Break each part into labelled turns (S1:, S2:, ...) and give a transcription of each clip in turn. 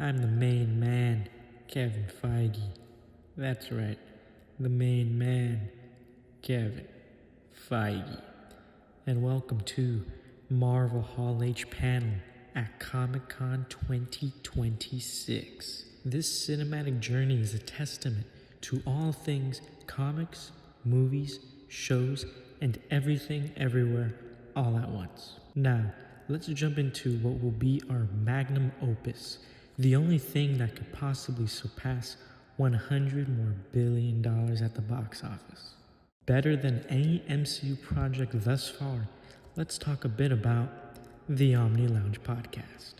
S1: I'm the main man, Kevin Feige. That's right, the main man, Kevin Feige. And welcome to Marvel Hall H panel at Comic Con 2026. This cinematic journey is a testament to all things comics, movies, shows, and everything everywhere all at once. Now, let's jump into what will be our magnum opus, the only thing that could possibly surpass $100 more billion at the box office. Better than any MCU project thus far, let's talk a bit about the Omni Lounge podcast.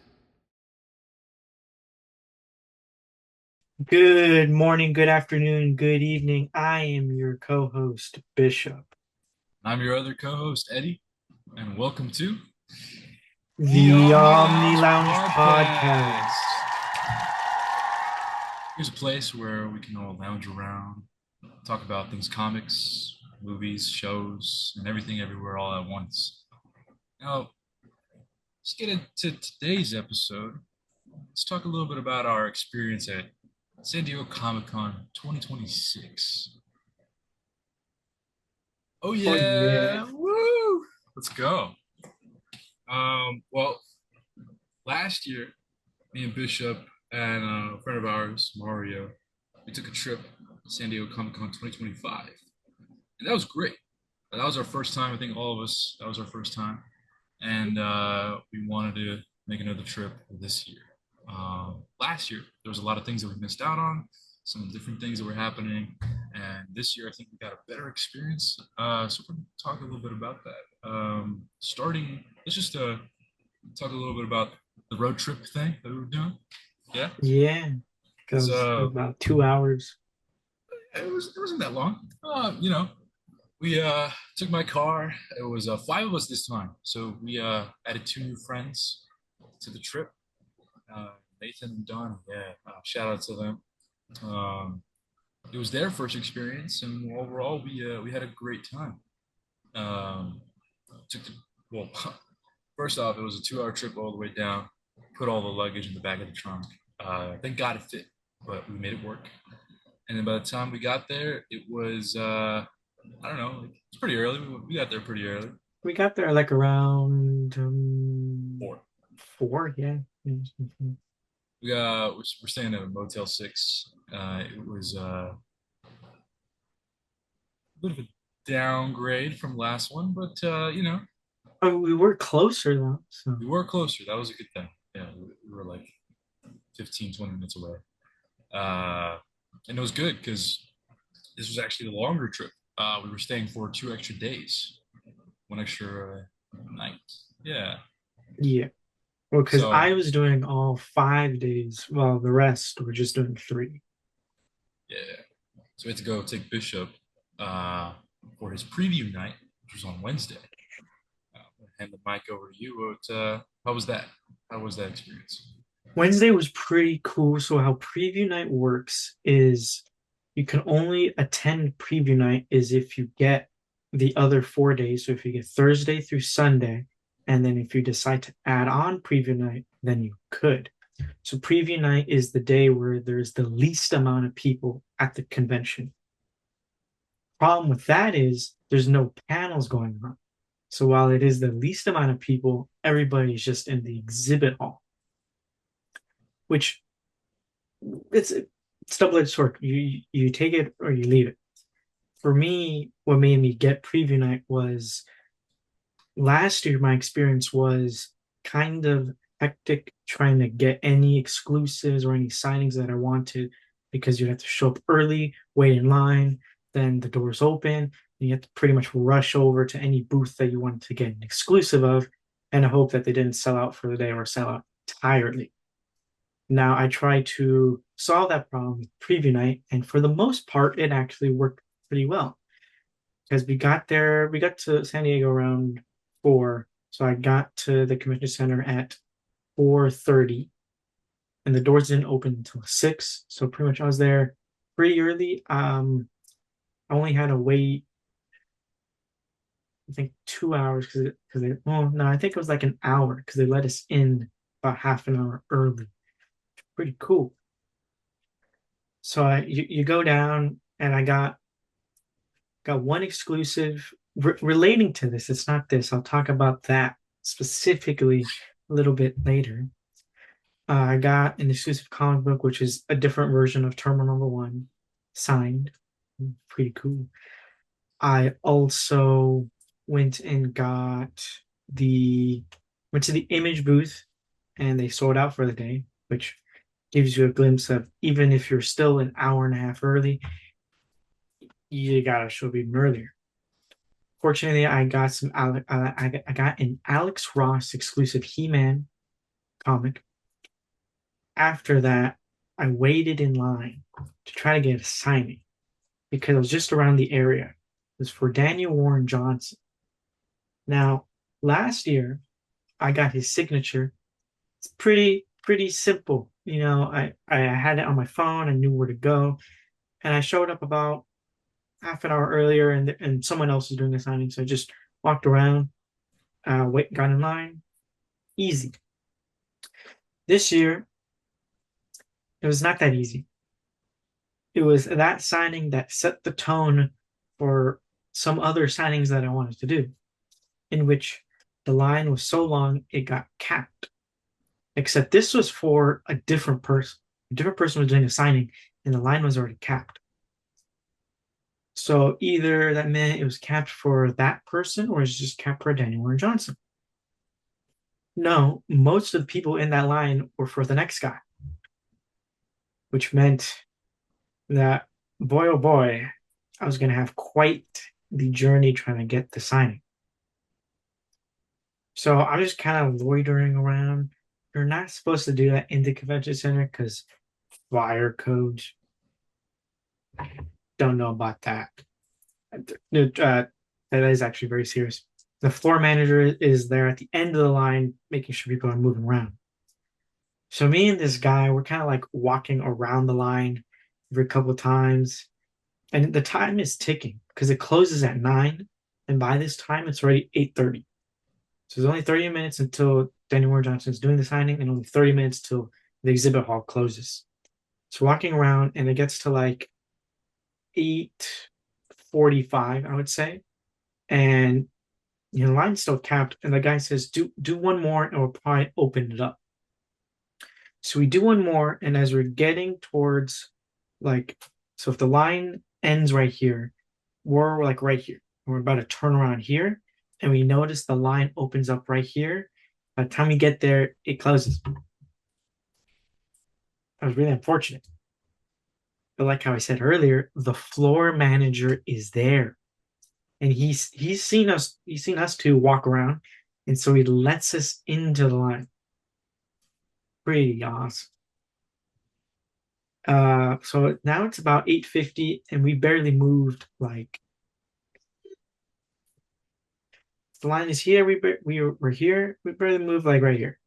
S1: Good morning, good afternoon, good evening. I am your co-host, Bishop.
S2: I'm your other co-host, Eddie, and welcome to
S1: The Omni Lounge podcast.
S2: Here's a place where we can all lounge around, talk about things comics, movies, shows, and everything everywhere all at once. Now, let's get into today's episode. Let's talk a little bit about our experience at San Diego Comic-Con 2026. Oh yeah. Woo! Let's go. Well, last year, me and Bishop and a friend of ours, Mario, we took a trip to San Diego Comic Con 2025. And that was great. That was our first time. I think all of us, that was our first time. And we wanted to make another trip this year. Last year, there was a lot of things that we missed out on, some different things that were happening. And this year, I think we got a better experience. So we're going to talk a little bit about that. Let's just talk a little bit about the road trip thing that we were doing. Yeah.
S1: Yeah, because about 2 hours.
S2: It wasn't that long. We took my car. It was 5 of us this time, so we added 2 new friends to the trip. Nathan and Don. Yeah, shout out to them. It was their first experience, and overall, we had a great time. Took the, well, first off, it was a 2-hour trip all the way down. Put all the luggage in the back of the trunk. Thank God it fit, but we made it work. And then by the time we got there, it was I don't know, it's pretty early. We got there pretty early.
S1: We got there like around
S2: 4.
S1: 4, yeah.
S2: We're staying at a Motel 6. It was a bit of a downgrade from last one, but
S1: Oh, we were closer though. So
S2: we were closer. That was a good thing. Yeah, we were like 15, 20 minutes away. And it was good because this was actually a longer trip. We were staying for 2 extra days, 1 extra night. Yeah.
S1: Yeah. Well, because
S2: So
S1: I was doing all 5 days, while the rest were just doing 3.
S2: yeah. So we had to go take Bishop for his preview night, which was on Wednesday. Hand the mic over to you. How was that? How was that experience?
S1: Wednesday was pretty cool. So how preview night works is you can only attend preview night is if you get the other 4 days. So if you get Thursday through Sunday, and then if you decide to add on preview night, then you could. So preview night is the day where there's the least amount of people at the convention. Problem with that is there's no panels going on. So while it is the least amount of people, everybody's just in the exhibit hall, which it's double-edged sword. You take it or you leave it. For me, what made me get preview night was last year. My experience was kind of hectic trying to get any exclusives or any signings that I wanted because you have to show up early, wait in line, then the doors open, and you have to pretty much rush over to any booth that you wanted to get an exclusive of and hope that they didn't sell out for the day or sell out entirely. Now I try to solve that problem with preview night, and for the most part, it actually worked pretty well because we got to San Diego around 4, so I got to the convention center at 4:30, and the doors didn't open until 6. So pretty much I was there pretty early. I only had to wait, I think 2 hours I think it was like an hour because they let us in about half an hour early. Pretty cool. So you go down, and I got one exclusive relating to this. It's not this. I'll talk about that specifically a little bit later. I got an exclusive comic book, which is a different version of Terminal Number One, signed. Pretty cool. I also went and got the went to the image booth, and they sold out for the day, which gives you a glimpse of even if you're still an hour and a half early, you gotta show up even earlier. Fortunately, I got I got an Alex Ross exclusive He-Man comic. After that, I waited in line to try to get a signing because it was just around the area. It was for Daniel Warren Johnson. Now, last year, I got his signature. It's pretty simple. I had it on my phone. I knew where to go, and I showed up about half an hour earlier, and someone else was doing the signing, so I just walked around, got in line, easy. This year, it was not that easy. It was that signing that set the tone for some other signings that I wanted to do, in which the line was so long it got capped. Except this was for a different person. A different person was doing a signing, and the line was already capped. So either that meant it was capped for that person, or it's just capped for Daniel Warren Johnson. No, most of the people in that line were for the next guy, which meant that, boy oh boy, I was going to have quite the journey trying to get the signing. So I'm just kind of loitering around. You're not supposed to do that in the convention center because fire codes. Don't know about that. That is actually very serious. The floor manager is there at the end of the line, making sure people are moving around. So me and this guy, we're kind of like walking around the line every couple of times, and the time is ticking because it closes at 9, and by this time it's already 8:30. So there's only 30 minutes until Daniel Moore Johnson is doing the signing, and only 30 minutes till the exhibit hall closes. So walking around, and it gets to like 8:45, I would say, and the line's still capped, and the guy says, "Do one more, and we'll probably open it up." So we do one more, and as we're getting towards like, so if the line ends right here, we're like right here. We're about to turn around here, and we notice the line opens up right here. By the time we get there, it closes. That was really unfortunate. But like how I said earlier, the floor manager is there, and he's seen us two walk around, and so he lets us into the line. Pretty awesome. So now it's about 8:50, and we barely moved. Like the line is here, we're here. We barely moved like right here.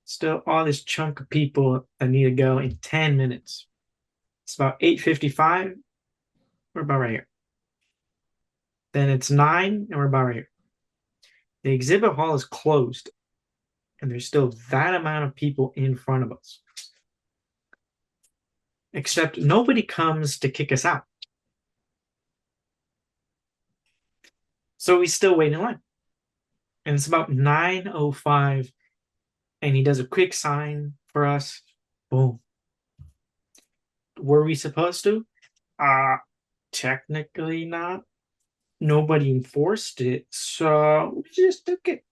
S1: Still, all this chunk of people that need to go in 10 minutes. It's about 8:55. We're about right here. Then it's 9, and we're about right here. The exhibit hall is closed, and there's still that amount of people in front of us. Except nobody comes to kick us out. So we still wait in line. And it's about 9:05, and he does a quick sign for us. Boom. Were we supposed to? Technically not. Nobody enforced it, so we just took it.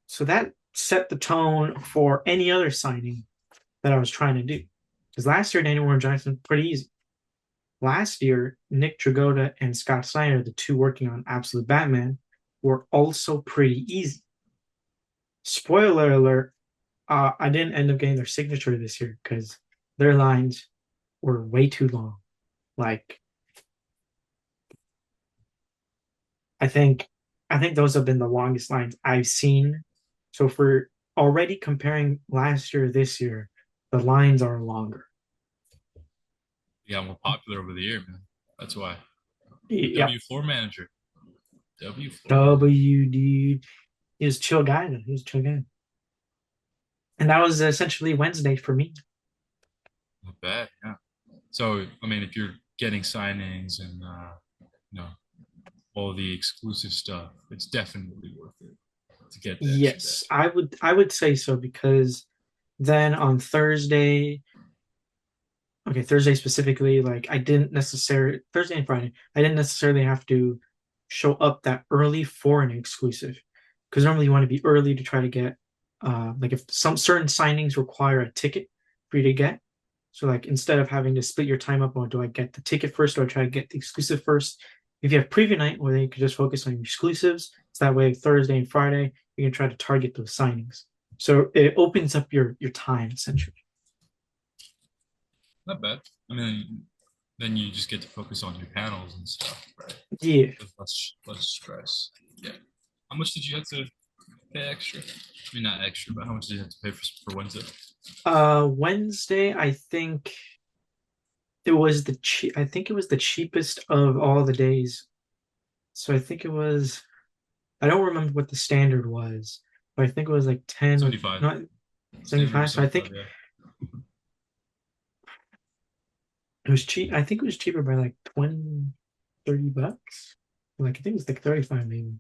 S1: So that set the tone for any other signing that I was trying to do. Because last year, Daniel Warren Johnson, pretty easy. Last year, Nick Dragotta and Scott Snyder, the two working on Absolute Batman, were also pretty easy. Spoiler alert, I didn't end up getting their signature this year because their lines were way too long. Like, I think I think those have been the longest lines I've seen. So for already comparing last year this year, the lines are longer.
S2: Yeah, more popular over the year, man. That's why.
S1: Yeah.
S2: W floor manager. W floor manager.
S1: WD. He was a chill guy though. He was a chill guy. And that was essentially Wednesday for me.
S2: Not bad. Yeah. So, I mean, if you're getting signings and you know all the exclusive stuff, it's definitely worth it to get the extra day.
S1: Yes, I would say so because then on Thursday, okay, Thursday specifically, like I didn't necessarily Thursday and Friday, I didn't necessarily have to show up that early for an exclusive. Because normally you want to be early to try to get like if some certain signings require a ticket for you to get. So like instead of having to split your time up, or do I get the ticket first or I try to get the exclusive first? If you have preview night where you can just focus on your exclusives, so that way Thursday and Friday you can try to target those signings. So it opens up your time essentially.
S2: Not bad. I mean, then you just get to focus on your panels and stuff, right?
S1: Yeah.
S2: With less stress. Yeah. How much did you have to pay extra? I mean, not extra, but how much did you have to pay for Wednesday?
S1: Wednesday, I think it was the cheapest of all the days. So I think it was I don't remember what the standard was, but I think it was like 10 or
S2: 75.
S1: not
S2: Standard was
S1: 75. So I
S2: 75,
S1: think
S2: yeah.
S1: it was cheap. I think it was cheaper by like 20, $30. Like I think it was like 35 maybe.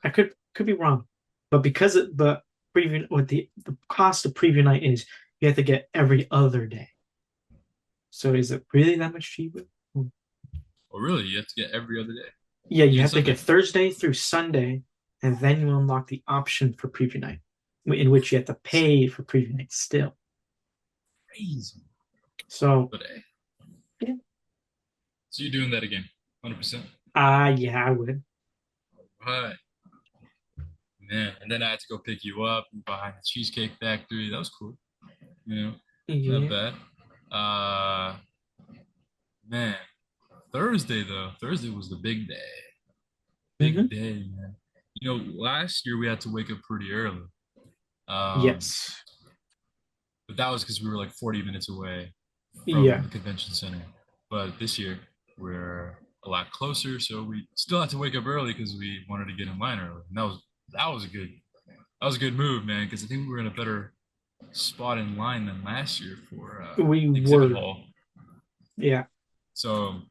S1: I could be wrong. But preview what the cost of preview night is, you have to get every other day. So is it really that much cheaper?
S2: Oh, really? You have to get every other day,
S1: Yeah, you
S2: even
S1: have to get
S2: Sunday.
S1: Thursday through Sunday, and then you unlock the option for preview night, in which you have to pay for preview night still.
S2: Crazy.
S1: So,
S2: But hey,
S1: yeah,
S2: so you're doing that again, 100%.
S1: yeah, I would.
S2: Right. Man, and then I had to go pick you up behind the Cheesecake Factory. That was cool. You know, not
S1: Yeah.
S2: bad. Uh, man, Thursday though. Thursday was the big day. Big
S1: Hmm.
S2: day, man. Last year we had to wake up pretty early. Um,
S1: Yes.
S2: but that was because we were like 40 minutes away from
S1: Yeah.
S2: the convention center. But this year we're a lot closer, so we still had to wake up early because we wanted to get in line early. And that was a good move, man. Because I think we were in a better spot in line than last year for
S1: We
S2: the exhibit
S1: were.
S2: hall.
S1: Yeah.
S2: So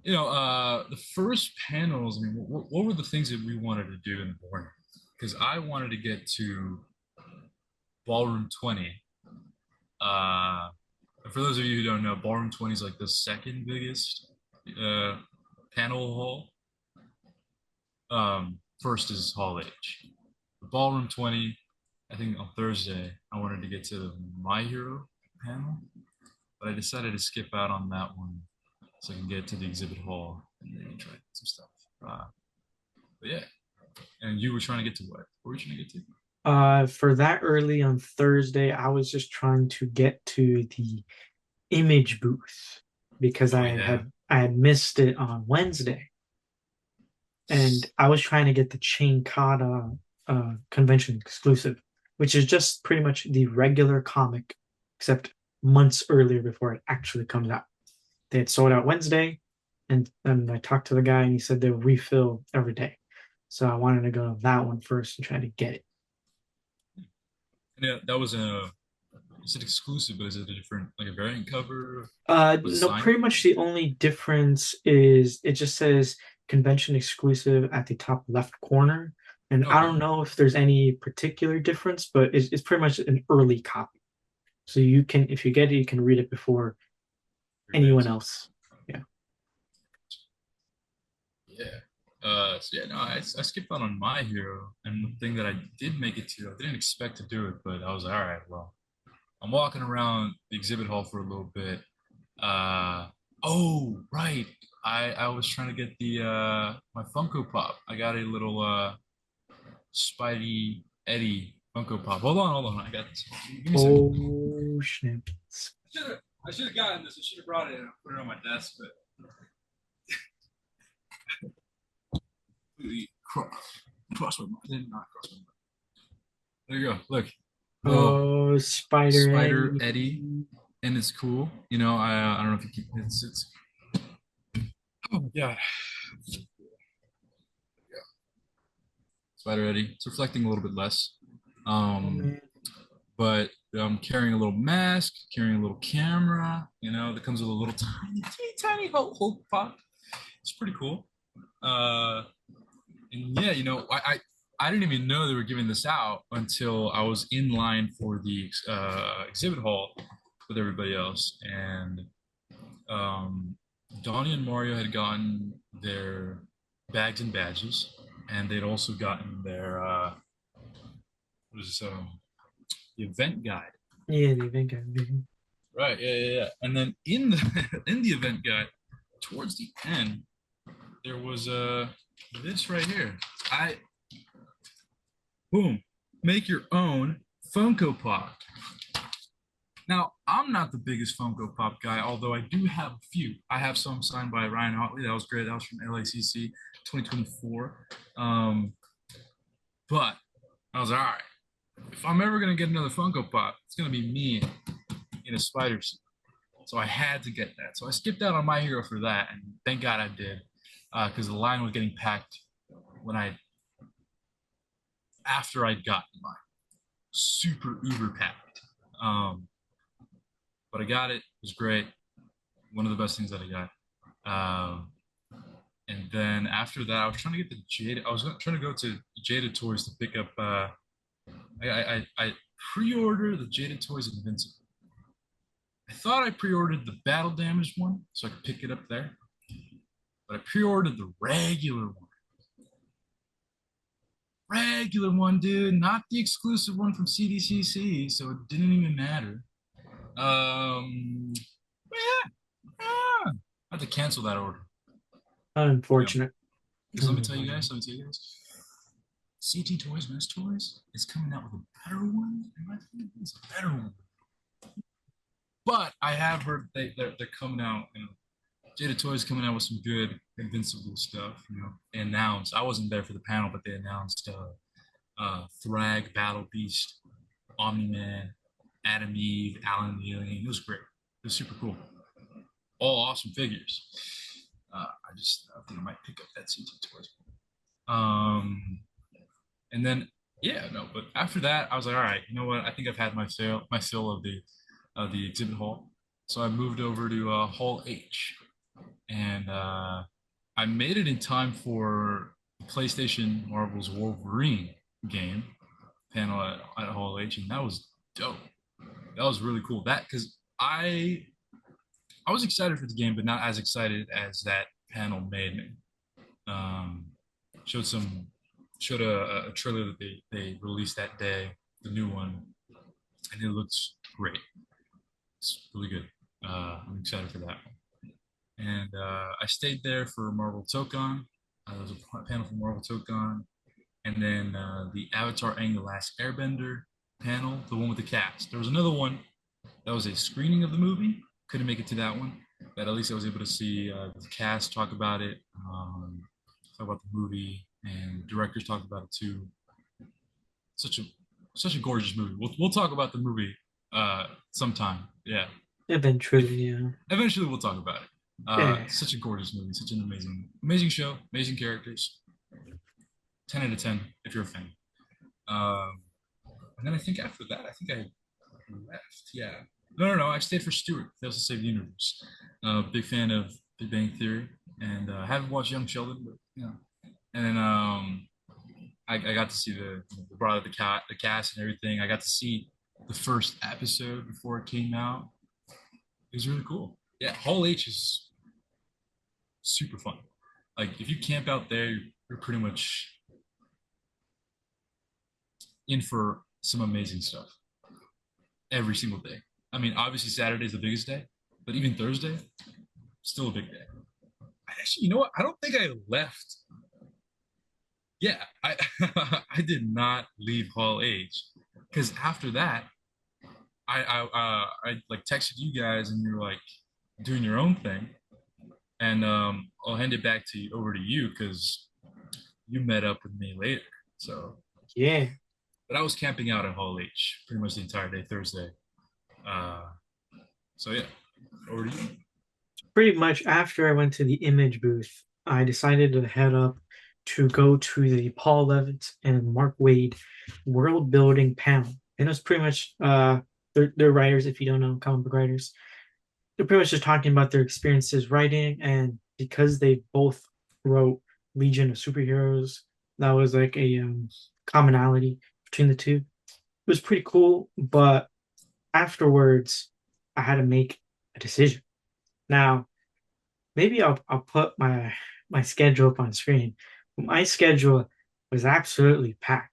S2: the first panels. I mean, what were the things that we wanted to do in the morning? Because I wanted to get to Ballroom 20. Uh, for those of you who don't know, Ballroom 20 is like the second biggest uh, panel hall. First is Hall H. The Ballroom 20, I think on Thursday, I wanted to get to the My Hero panel, but I decided to skip out on that one so I can get to the exhibit hall and then try some stuff. Uh, but yeah, and you were trying to get to what? What were you trying to get to?
S1: For that early on Thursday, I was just trying to get to the image booth because
S2: Oh yeah.
S1: I had missed it on Wednesday, and I was trying to get the Chain Kata convention exclusive, which is just pretty much the regular comic, except months earlier before it actually comes out. They had sold out Wednesday, and then I talked to the guy, and he said they'll refill every day. So I wanted to go to that one first and try to get it.
S2: And yeah, that was it's an exclusive, but is it a different, like a variant cover? Was it
S1: No,
S2: signed?
S1: pretty much the only difference is it just says convention exclusive at the top left corner. And I
S2: Okay.
S1: don't know if there's any particular difference, but it's pretty much an early copy. So you can, if you get it, you can read it before
S2: Everybody
S1: anyone
S2: else.
S1: else. Yeah.
S2: Yeah. So yeah, no, I skipped out on My Hero, and the thing that I did make it to, I didn't expect to do it, but I was like, all right, well, I'm walking around the exhibit hall for a little bit. Uh, oh, right. I was trying to get the my Funko Pop. I got a little Spidey Eddie Funko Pop. Hold on. I got this. Give me a second.
S1: Oh, snap.
S2: I should have gotten this. I should have brought it and put it on my desk, but completely cross my mind. Did not cross my mind. There you go. Look, little
S1: Oh, Spider
S2: Spider
S1: Eddie.
S2: Eddie, and it's cool. I don't know if you keep it's oh my god, Spider Eddie. It's reflecting a little bit less.
S1: Oh,
S2: Um,
S1: man.
S2: but I'm carrying a little mask, carrying a little camera, that comes with a little tiny, teeny, tiny Hulk pop. It's pretty cool. Uh, and yeah, I didn't even know they were giving this out until I was in line for the exhibit hall with everybody else, and um, Donnie and Mario had gotten their bags and badges, and they'd also gotten their what is this, the event guide.
S1: Yeah, the event guy.
S2: Right, yeah. And then in the in the event guide, towards the end, there was this right here. I boom, make your own Funko Pop. Now, I'm not the biggest Funko Pop guy, although I do have a few. I have some signed by Ryan Otley. That was great. That was from LACC 2024. But I was like, all right, if I'm ever gonna get another Funko Pop, it's gonna be me in a spider suit. So I had to get that. So I skipped out on My Hero for that, and thank God I did, because the line was getting packed when I after I'd gotten mine, super uber packed. But I got it. It was great. One of the best things that I got. Um, and then after that, I was trying to get the Jada. I was trying to go to Jada Toys to pick up. I pre-ordered the Jada Toys Invincible. I thought I pre-ordered the battle damaged one so I could pick it up there, but I pre-ordered the regular one, dude, not the exclusive one from SDCC, so it didn't even matter. Yeah, I had to cancel that order. Yeah,
S1: Unfortunate.
S2: because let me tell you guys, CT Toys, Miss Toys is coming out with a better one. In my opinion, it's a better one. But I have heard they're coming out. Jada Toys coming out with some good Invincible stuff. They announced. I wasn't there for the panel, but they announced Thrag, Battle Beast, Omni Man, Adam Eve, Alan the Alien. It was great. It was super cool. All awesome figures. I think I might pick up that CT Toys. And then yeah, no, but after that, I was like, all right, you know what? I think I've had my fill of the exhibit hall. So I moved over to Hall H, and I made it in time for PlayStation Marvel's Wolverine game panel at Hall H, and that was dope. That was really cool. That because I was excited for the game, but not as excited as that panel made me. Um, showed some showed a trailer that they released that day, the new one, and it looks great. It's really good. I'm excited for that. And I stayed there for Marvel Tokon. There was a panel for Marvel Tokon, and then the Avatar: Aang the Last Airbender panel, the one with the cast. There was another one that was a screening of the movie. Couldn't make it to that one, but at least I was able to see the cast talk about it, talk about the movie, and directors talked about it too. Such a such a gorgeous movie. We'll talk about the movie sometime. Yeah,
S1: Eventually, yeah.
S2: eventually we'll talk about it.
S1: Yeah.
S2: Such a gorgeous movie, such an amazing show, amazing characters. 10 out of 10 if you're a fan. Um, and then I think after that, I think I left. Yeah. No. I stayed for Stewart. Fails to Save the Universe. Big fan of Big Bang Theory, and haven't watched Young Sheldon, but And then I got to see the brought up the cast and everything. I got to see the first episode before it came out. It was really cool. Yeah, Hall H is super fun. Like if you camp out there, you're pretty much in for some amazing stuff every single day. I mean, obviously Saturday's the biggest day, but even Thursday, still a big day. Actually, you know what? I don't think I left. Yeah, I I did not leave Hall H because after that, I like texted you guys and you're like doing your own thing, and I'll hand it back to you over to you because you met up with me later. So,
S1: Yeah.
S2: but I was camping out at Hall H pretty much the entire day Thursday. Uh, so yeah, over to you.
S1: Pretty much after I went to the image booth, I decided to head up to go to the Paul Levitt and Mark Wade world building panel. And it was pretty much they're writers, if you don't know, comic book writers. They're pretty much just talking about their experiences writing, and because they both wrote Legion of Superheroes, that was like a commonality between the two. It was pretty cool, but afterwards I had to make a decision. Now, maybe I'll put my schedule up on screen. My schedule was absolutely packed.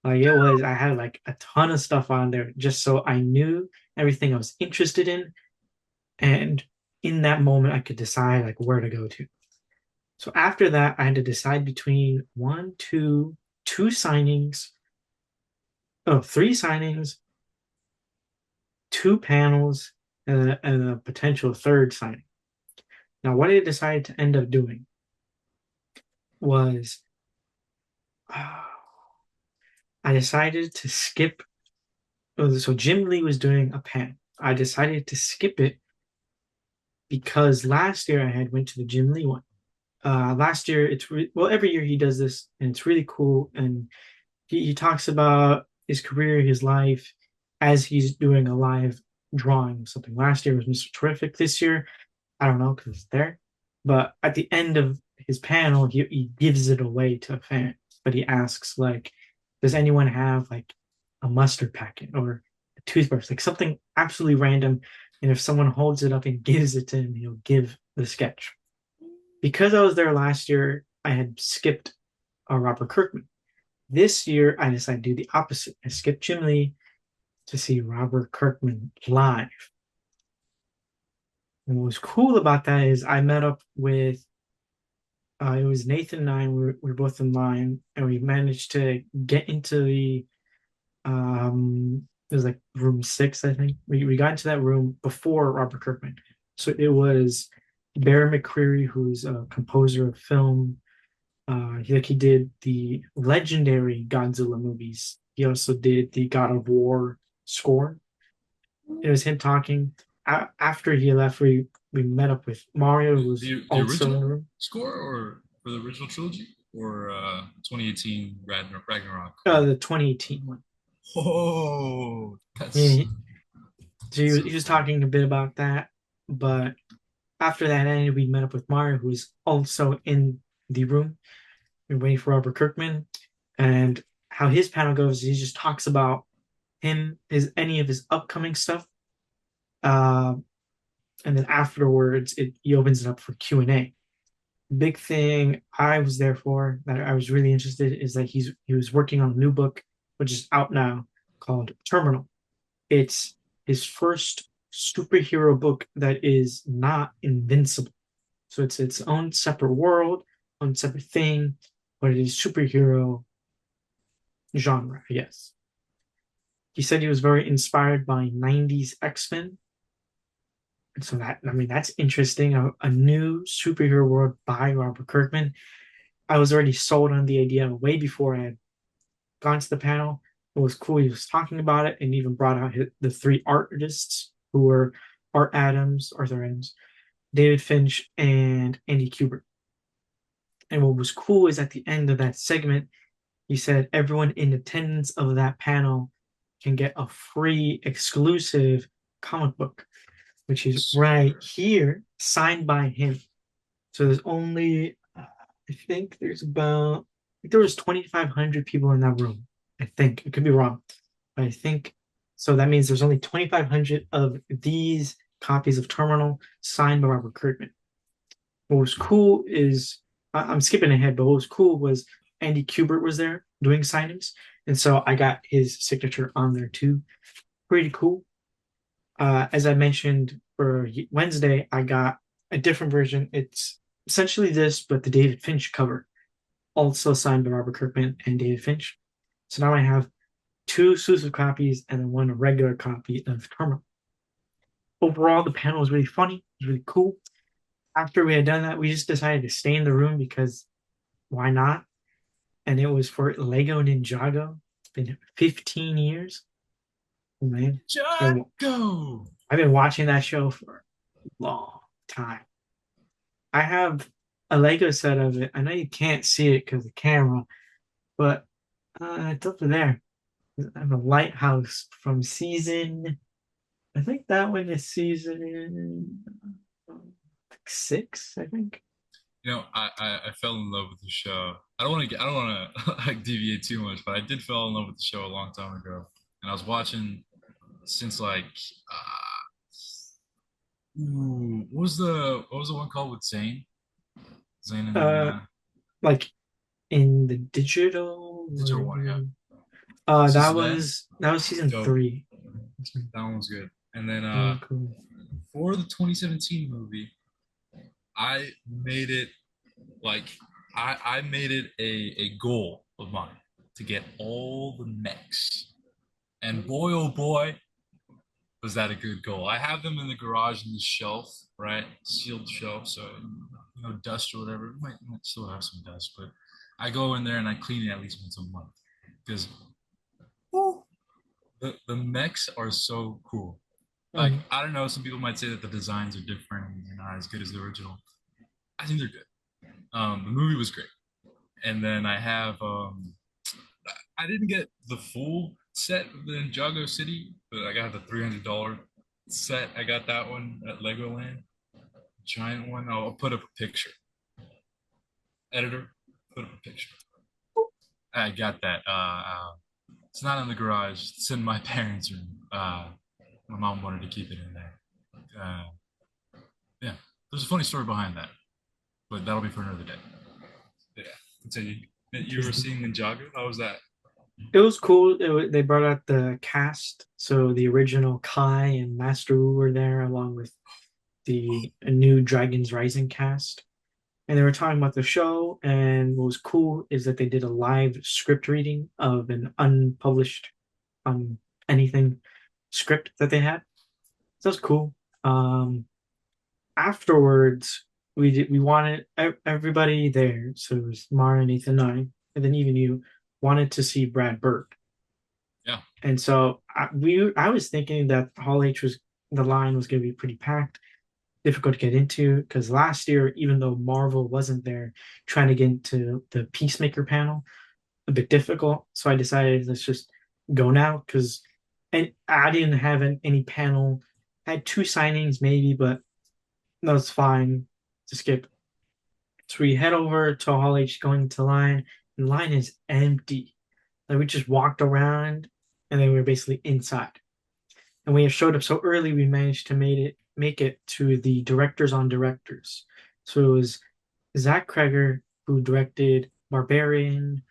S1: Like it was, I had like a ton of stuff on there just so I knew everything I was interested in, and in that moment I could decide like where to go to. So after that, I had to decide between two signings, three signings, two panels, and a potential third signing. Now, what I decided to end up doing was uh, I decided to skip. So Jim Lee was doing a panel. I decided to skip it because last year I had went to the Jim Lee one. Last year well, every year he does this and it's really cool, and he talks about his career, his life as he's doing a live drawing of something. Last year was Mr. Terrific. This year, I don't know because it's there. But at the end of his panel, he gives it away to a fan. But he asks, like, does anyone have like a mustard packet or a toothbrush, like something absolutely random? And if someone holds it up and gives it to him, he'll give the sketch. Because I was there last year, I had skipped Robert Kirkman. This year, I decided to do the opposite. I skipped Jim Lee to see Robert Kirkman live. And what was cool about that is I met up with it was Nathan and I. We were both in line, and we managed to get into the it was like room six, I think. We got into that room before Robert Kirkman. So it was Bear McCreary, who's a composer of film. He did the legendary Godzilla movies. He also did the God of War score. It was him talking. After he left, we met up with Mario, who was
S2: The
S1: also in the
S2: original
S1: room.
S2: score, or for the original trilogy, or 2018 Ragnarok?
S1: The 2018 one.
S2: Oh, that's
S1: Yeah, so
S2: so
S1: he was
S2: cool.
S1: talking a bit about that, but after that ended, we met up with Mario, who was also in the room. We are waiting for Robert Kirkman, and how his panel goes, he just talks about his any of his upcoming stuff, uh, and then afterwards, he opens it up for Q&A. Big thing I was there for that I was really interested is that he was working on a new book, which is out now, called Terminal. It's his first superhero book that is not invincible. So it's its own separate world, own separate thing, but it is superhero genre, yes. He said he was very inspired by 90s X-Men. And so that, I mean, that's interesting. A new superhero world by Robert Kirkman. I was already sold on the idea way before I had gone to the panel. It was cool. He was talking about it and even brought out the three artists who were Arthur Adams, David Finch, and Andy Kubert. And what was cool is at the end of that segment, he said everyone in attendance of that panel can get a free exclusive comic book, which is right
S2: Sir.
S1: here, signed by him. So there's only, I think there was 2,500 people in that room. I think it could be wrong, but I think so. That means there's only 2,500 of these copies of Terminal signed by Robert Kirkman. What was cool is I'm skipping ahead, but what was cool was Andy Kubert was there doing signings, and so I got his signature on there too. Pretty cool. As I mentioned for Wednesday, I got a different version. It's essentially this, but the David Finch cover, also signed by Robert Kirkman and David Finch. So now I have two exclusive copies and then one regular copy of Terminal. Overall, the panel was really funny. It was really cool. After we had done that, we just decided to stay in the room because why not? And it was for Lego Ninjago. It's been 15 years. Oh, man.
S2: Jago.
S1: I've been watching that show for a long time. I have a Lego set of it. I know you can't see it because of the camera, but it's up there. I'm a lighthouse from season. I think that one is season like six. I think.
S2: I fell in love with the show. I don't want to like deviate too much, but I did fall in love with the show a long time ago, and I was watching since like what was the one called with Zayn? Zayn and
S1: Uh, like in the digital.
S2: digital one, yeah.
S1: That
S2: Season that
S1: was season
S2: dope.
S1: three.
S2: That one was good. And then
S1: Oh, cool.
S2: for the 2017 movie, I made it like I made it a goal of mine to get all the mechs. And boy oh boy, was that a good goal. I have them in the garage in the shelf, right? Sealed shelf, so dust or whatever. It might still have some dust, but I go in there and I clean it at least once a month because the mechs are so cool. Like
S1: Mhm.
S2: I don't know, some people might say that the designs are different and they're not as good as the original. I think they're good. The movie was great, and then I have I didn't get the full set of the Ninjago City, but I got the $300 set. I got that one at Legoland, giant one. I'll put up a picture. Editor, put up a picture. I got that. It's not in the garage. It's in my parents' room. My mom wanted to keep it in there. Uh, yeah, there's a funny story behind that, but that'll be for another day. Yeah, continue. You were
S1: Interesting.
S2: seeing Ninjago. How was that?
S1: It was cool. They brought out the cast, so the original Kai and Master Wu were there, along with the new Dragons Rising cast. And they were talking about the show. And what was cool is that they did a live script reading of an unpublished um anything script that they had. So that's cool. Um, Afterwards, we wanted everybody there. So it was Mara, Nathan, and I, and then even you wanted to see Brad Bird.
S2: Yeah,
S1: And so I was thinking that Hall H was the line was going to be pretty packed, difficult to get into because last year, even though Marvel wasn't there, trying to get into the Peacemaker panel a bit difficult. So I decided let's just go now because and I didn't have any panel. I had two signings maybe, but that's fine to skip. So we head over to Hall H, going to line, and line is empty. Like we just walked around, and then we were basically inside. And we showed up so early, we managed to make it to the directors on directors. So it was Zach Kreger who directed Barbarian,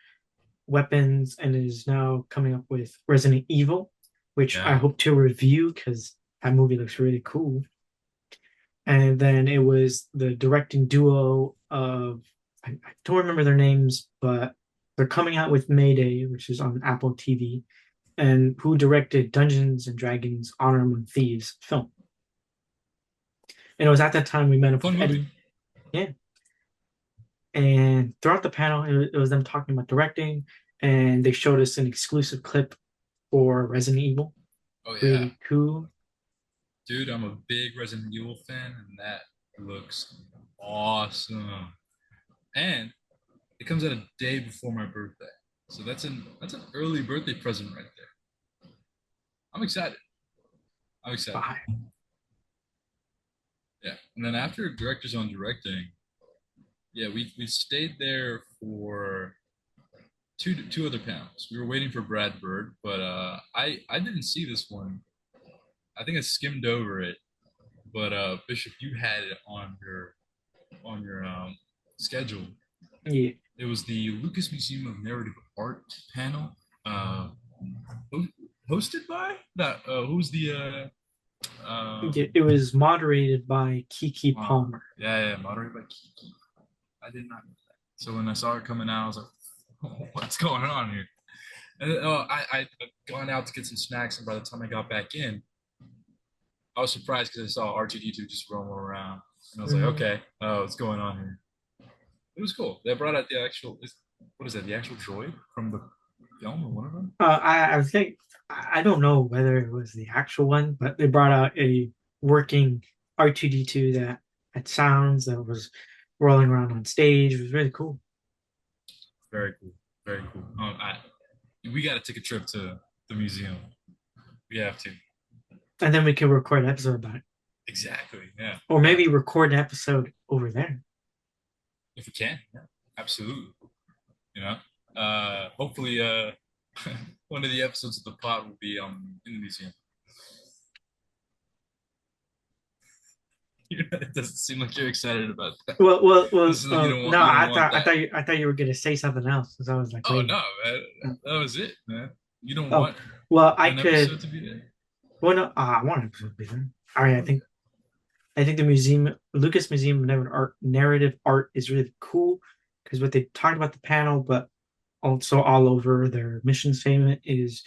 S1: Weapons, and is now coming up with Resident Evil, which I
S2: yeah.
S1: hope to review because that movie looks really cool. And then it was the directing duo of I don't remember their names, but they're coming out with Mayday, which is on Apple TV, and who directed Dungeons and Dragons Honor Among Thieves film. And it was at that time we met up
S2: Fun
S1: with
S2: movie.
S1: Eddie. Yeah. And throughout the panel, it was them talking about directing, and they showed us an exclusive clip for Resident Evil.
S2: Oh yeah,
S1: Really cool.
S2: dude. I'm a big Resident Evil fan, and that looks awesome. And it comes out a day before my birthday, so that's an early birthday present right there. I'm excited. I'm excited.
S1: Bye.
S2: Yeah. And then after directors on directing, yeah, we stayed there for two other panels. We were waiting for Brad Bird, but I didn't see this one. I think I skimmed over it. But Bishop, you had it on your schedule.
S1: Yeah.
S2: It was the Lucas Museum of Narrative Art panel, uh, hosted by that. Who's the
S1: It was moderated by Kiki Palmer.
S2: yeah, moderated by Kiki. I did not know that. So when I saw her coming out, I was like, oh, what's going on here? And I'd gone out to get some snacks, and by the time I got back in, I was surprised because I saw R2D2 just roaming around, and I was like,
S1: Mhm.
S2: okay, what's going on here? It was cool. They brought out the actual, what is that? The actual droid from the film, or one of them?
S1: I think I don't know whether it was the actual one, but they brought out a working R2D2 that had sounds that was rolling around on stage. It was really cool.
S2: Very cool. Very cool. We got to take a trip the museum. We have to.
S1: And then we can record an episode about it.
S2: Exactly. Yeah.
S1: Or
S2: Yeah.
S1: maybe record an episode over there.
S2: If we can. Yeah. Absolutely. You know. Hopefully one of the episodes of the pod will be in the museum. It doesn't seem like you're excited about that. This is like
S1: No,
S2: you don't want that.
S1: I thought you were gonna say something else, so I was like,
S2: Oh
S1: wait.
S2: no, man. That was it, man. You don't
S1: Oh,
S2: want
S1: well, I
S2: an
S1: could.
S2: episode to be there.
S1: Well, no, I want an episode to be there. All right, I think the museum, Lucas Museum of Narrative Art, is really cool because what they talked about the panel, but also all over their mission statement is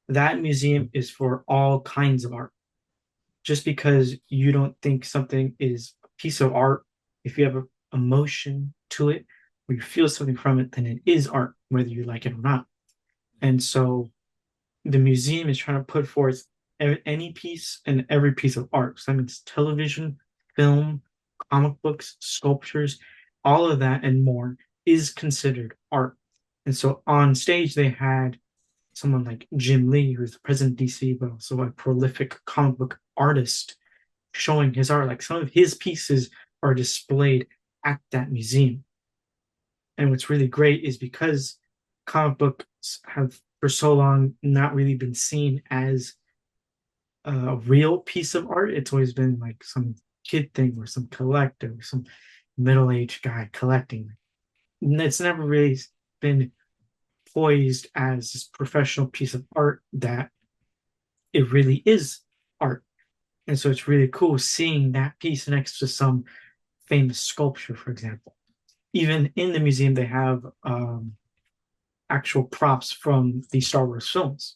S1: that museum is for all kinds of art. Just because you don't think something is a piece of art, if you have an emotion to it, or you feel something from it, then it is art, whether you like it or not. And so the museum is trying to put forth any piece and every piece of art. So that means television, film, comic books, sculptures, all of that and more is considered art. And so on stage, they had someone like Jim Lee, who's the president of DC, but also a prolific comic book artist, showing his art. Like some of his pieces are displayed at that museum. And what's really great is because comic books have for so long not really been seen as a real piece of art. It's always been like some kid thing or some collector, or some middle-aged guy collecting. And it's never really been poised as this professional piece of art that it really is art. And so it's really cool seeing that piece next to some famous sculpture, for example. Even in the museum, they have actual props from the Star Wars films.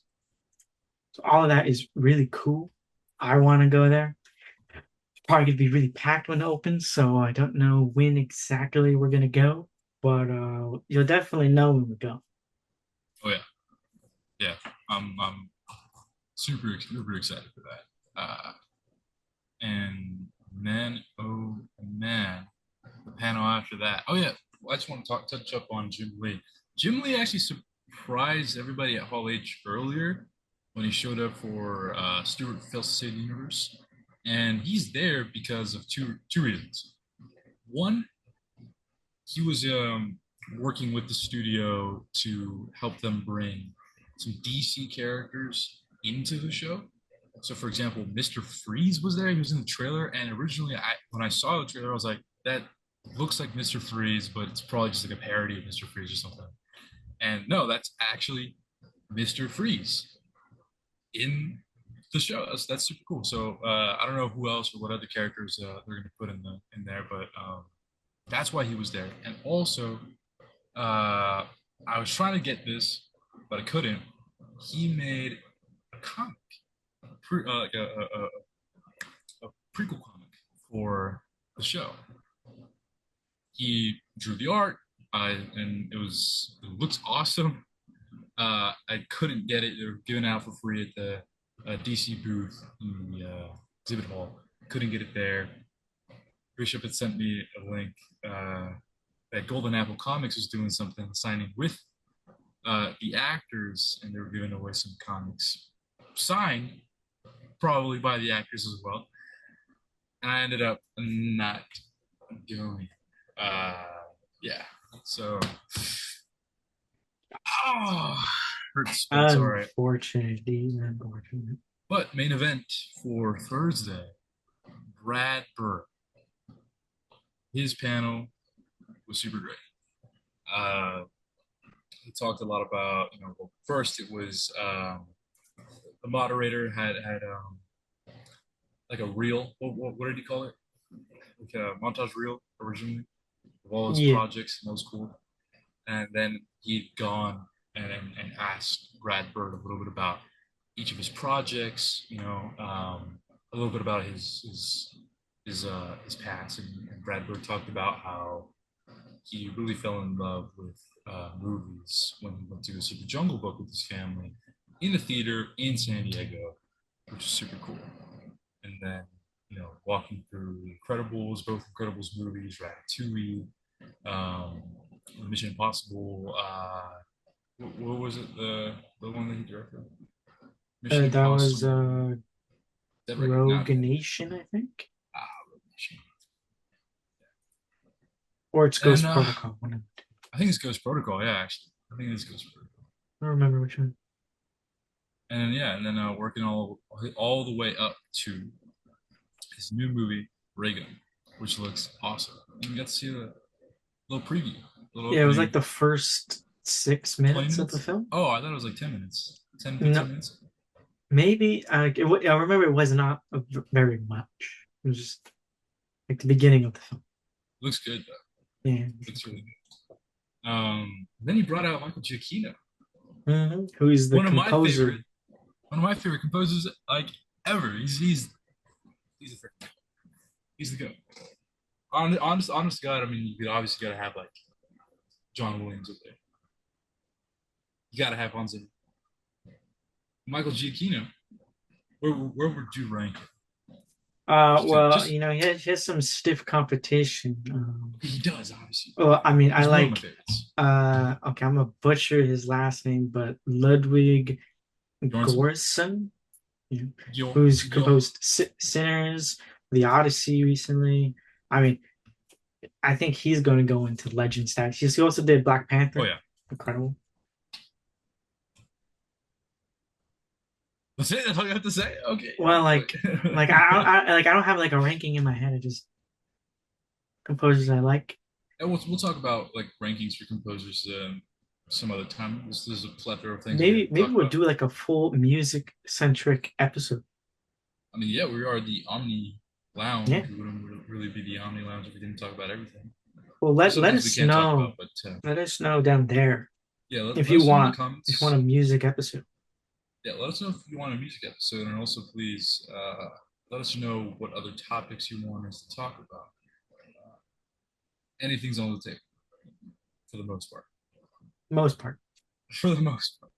S1: So all of that is really cool. I want to go there. It's probably going to be really packed when it opens, so I don't know when exactly we're going to go, but you'll definitely know when we go.
S2: Oh yeah, yeah. I'm super excited for that. And man, oh man, the panel after that. Oh yeah, I just want to touch up on Jim Lee. Jim Lee actually surprised everybody at Hall H earlier when he showed up for Stuart Fails to Save the Universe, and he's there because of two reasons. One, he was working with the studio to help them bring some DC characters into the show. So, for example, Mr. Freeze was there. He was in the trailer, and originally, when I saw the trailer, I was like, "That looks like Mr. Freeze, but it's probably just like a parody of Mr. Freeze or something." And no, that's actually Mr. Freeze in the show. That's super cool. So I don't know who else or what other characters they're going to put in there, but that's why he was there. And also, I was trying to get this, but I couldn't. He made a comic, like a prequel comic for the show. He drew the art, and it looks awesome. I couldn't get it; they were given out for free at the DC booth in the exhibit hall. Couldn't get it there. Bishop had sent me a link that Golden Apple Comics was doing something, signing with the actors, and they were giving away some comics signed, probably by the actors as well. And I ended up not going. Uh, yeah. So, oh, hurts, but it's all right.
S1: Unfortunate.
S2: But main event for Thursday, Brad Bird. His panel was super great. Uh, he talked a lot about, well, first it was the moderator had like a reel. What did he call it? Like a montage reel originally of all his
S1: Yeah.
S2: projects, and that was cool. And then he'd gone and asked Brad Bird a little bit about each of his projects, a little bit about his past, and Brad Bird talked about how he really fell in love with movies when he went to go see the Jungle Book with his family in the theater in San Diego, which is super cool. And then, walking through Incredibles, both Incredibles movies, Ratatouille, um, Mission Impossible. What was it? The one that he directed? Mission
S1: That was
S2: Impossible. Dead Reckoning. No,
S1: Rogue Nation, I think,
S2: Mission.
S1: or it's
S2: And
S1: Ghost Protocol. One of the two.
S2: I think it's Ghost Protocol. Yeah, actually, I think it's Ghost Protocol.
S1: I don't remember which one.
S2: And yeah, and then working all the way up to his new movie Reagan, which looks awesome. And we got to see a little preview, a little
S1: Yeah, it was like
S2: opening.
S1: the first
S2: 20
S1: 6 minutes of the
S2: minutes?
S1: film.
S2: Oh, I thought it was like 10 minutes. 10,
S1: No,
S2: 15 minutes.
S1: maybe. I remember it was not very much. It was just like the beginning of the film.
S2: Looks good though.
S1: Yeah.
S2: Looks really good. Then he brought out Michael Giacchino,
S1: Who is the
S2: one of my favorite,
S1: composer?
S2: one of my favorite composers like ever. He's a freaking, he's the goat. Honest to God, I mean, you obviously got to have like John Williams up there. You got to have Hans Zimmer. Michael Giacchino. Where would you rank it?
S1: Well,
S2: Just
S1: he has some stiff competition.
S2: he does obviously.
S1: Well, I mean, I
S2: He's one of my
S1: like.
S2: favorites.
S1: Okay, I'm gonna butcher his last name, but Ludwig
S2: Jornsson.
S1: Göransson, yeah,
S2: Gil
S1: who's
S2: Gil.
S1: composed Sinners, The Odyssey recently. I mean, I think he's going to go into legend status. He also did Black
S2: Oh
S1: Panther.
S2: yeah.
S1: Incredible.
S2: That's it. That's all you have to say. Okay.
S1: Well,
S2: Wait.
S1: I don't have like a ranking in my head. I just composers I like.
S2: And we'll talk about like rankings for composers some other time. There's a plethora of things we
S1: Maybe
S2: could
S1: maybe
S2: talk
S1: we'll
S2: about.
S1: do like a full music centric episode.
S2: I mean, yeah, we are the Omni
S1: Yeah.
S2: Lounge. We wouldn't really be the Omni Lounge if we didn't talk about everything.
S1: Well,
S2: There's some
S1: let
S2: things we
S1: us
S2: can't talk
S1: know.
S2: about, but
S1: Let us know down there
S2: yeah,
S1: if
S2: let
S1: you
S2: us know in the
S1: want a
S2: comments.
S1: music episode.
S2: Yeah, let us know if you want a music episode, and also please let us know what other topics you want us to talk about. Anything's on the table for the most part.
S1: Most part.
S2: For the most part.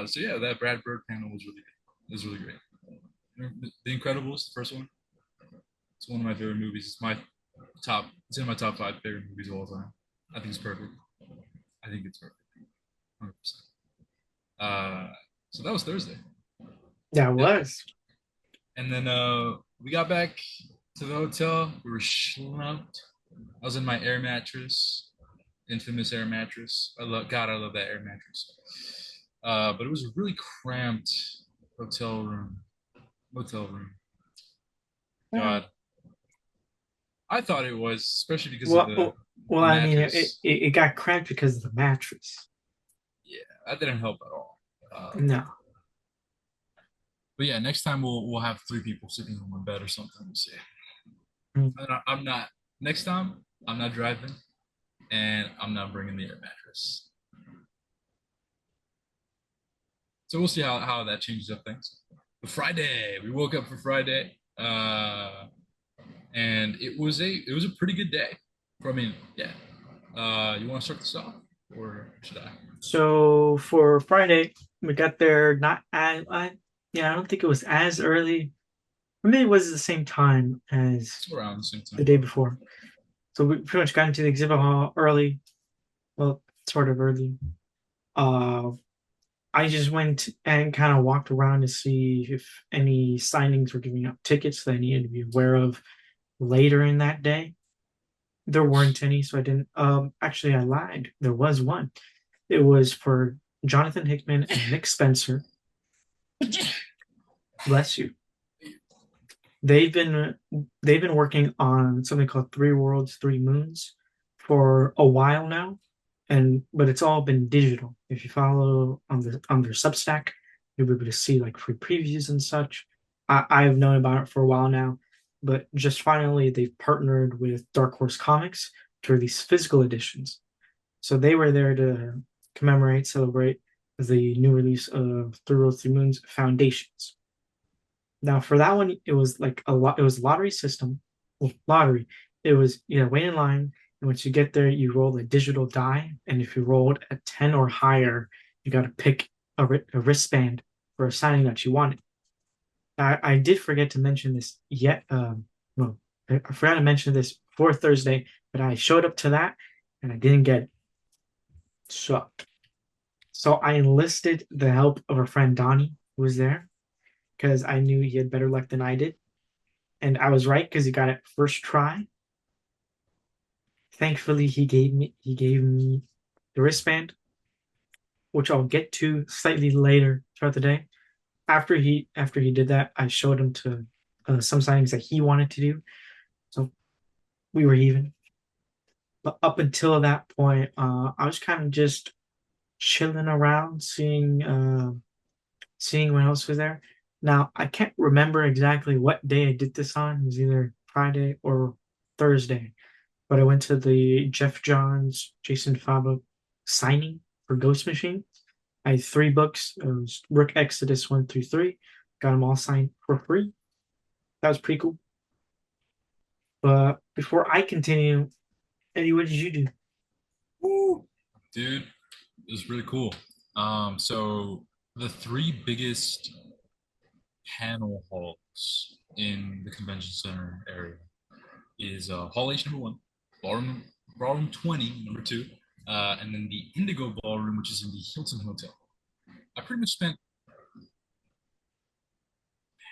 S2: So yeah, that Brad Bird panel was really good. It was really great. The Incredibles, the first one. It's one of my favorite movies. It's in my top 5 favorite movies of all time. I think it's perfect. I think it's perfect. 100%. So that was Thursday.
S1: Yeah, it
S2: Yep.
S1: was.
S2: And then we got back to the hotel. We were slumped. I was in my air mattress, infamous air mattress. I love that air mattress. But it was a really cramped hotel room. Motel room.
S1: Yeah.
S2: God, I thought it was, especially because of
S1: Well,
S2: the
S1: well, well,
S2: the
S1: I mean, it,
S2: mattress.
S1: it, it got cramped because of the mattress.
S2: Yeah, that didn't help at all.
S1: No.
S2: But yeah, next time we'll have 3 people sitting on one bed or something. We'll see.
S1: Mm.
S2: I'm not. Next time, I'm not driving, and I'm not bringing the air mattress. So we'll see how that changes up things. But Friday, we woke up for Friday, and it was a pretty good day. I mean, yeah. You want to start this off, or should I?
S1: So for Friday, we got there not as yeah, I don't think it was as early. Or maybe it was the same time as
S2: It's around the same
S1: the
S2: time.
S1: day before. So we pretty much got into the exhibit hall early. Well, sort of early. Uh, I just went and kind of walked around to see if any signings were giving up tickets that I needed to be aware of later in that day. There weren't any, so I didn't. Actually, I lied. There was one. It was for Jonathan Hickman and Nick Spencer. Bless you. They've been they've been working on something called Three Worlds, Three Moons for a while now, and but it's all been digital. If you follow on their Substack, you'll be able to see like free previews and such. I've known about it for a while now, but just finally they've partnered with Dark Horse Comics to release physical editions. So they were there to celebrate the new release of Three Worlds, Three Moons Foundations. Now for that one, it was like a lot. It was a lottery system. Well, lottery. It was wait in line, and once you get there, you roll a digital die, and if you rolled a 10 or higher, you got to pick a wristband for a signing that you wanted. I did forget to mention this yet. Well, I forgot to mention this for Thursday, but I showed up to that and I didn't get it. So I enlisted the help of a friend Donnie. who was there because I knew he had better luck than I did. And I was right because he got it first try. Thankfully, he gave me the wristband, which I'll get to slightly later throughout the day. After he did that, I showed him to some signings that he wanted to do. So we were even. But up until that point, I was kind of just chilling around, seeing what else was there. Now I can't remember exactly what day I did this on. It was either Friday or Thursday. But I went to the Jeff Johns, Jason Fabo signing for Ghost Machine. I had three books. It was Rook Exodus 1 through 3. Got them all signed for free. That was pretty cool. But before I continue, Eddie, what did you do?
S2: Woo! Dude, it was really cool. So the three biggest panel halls in the convention center area is Hall H number one, Ballroom 20 number two, and then the Indigo Ballroom, which is in the Hilton Hotel. I pretty much spent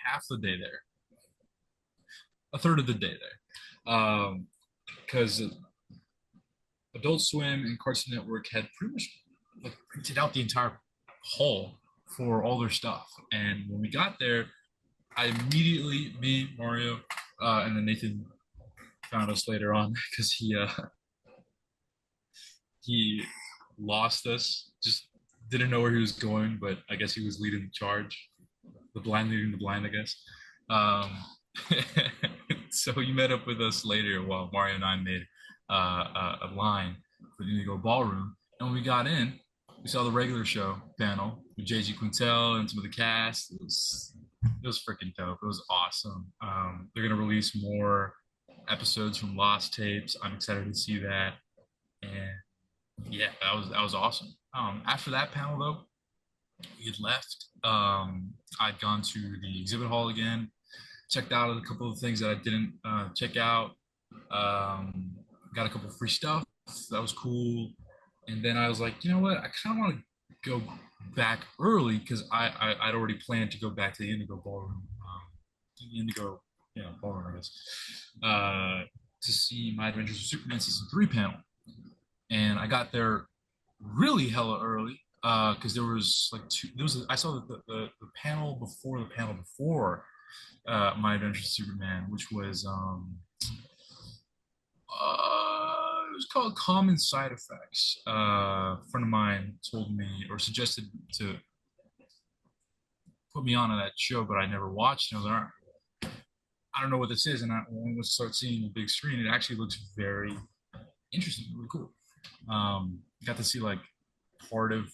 S2: half the day there, a third of the day there, because Adult Swim and Cartoon Network had pretty much like printed out the entire hall for all their stuff. And when we got there, I immediately, me, Mario, and then Nathan found us later on because he lost us. Just didn't know where he was going, but I guess he was leading the charge. The blind leading the blind, I guess. Um, so he met up with us later while Mario and I made a line for the Indigo Ballroom. And when we got in, we saw the regular show panel with JG Quintel and some of the cast. It was freaking dope. It was awesome. They're gonna release more episodes from Lost Tapes. I'm excited to see that. And yeah, that was awesome. After that panel though, we had left. I'd gone to the exhibit hall again, checked out a couple of things that I didn't check out. Um, got a couple of free stuff. That was cool. And then I was like, you know what? I kind of want to go back early because I'd already planned to go back to the Indigo Ballroom, the Indigo, Ballroom, I guess, to see My Adventures with Superman season 3 panel. And I got there really hella early because there was like two. I saw the panel before My Adventures with Superman, which was it was called Common Side Effects. A friend of mine told me or suggested to put me on to that show, but I never watched. And I was like, all right, I don't know what this is. And when we start seeing the big screen, it actually looks very interesting, really cool. Got to see like part of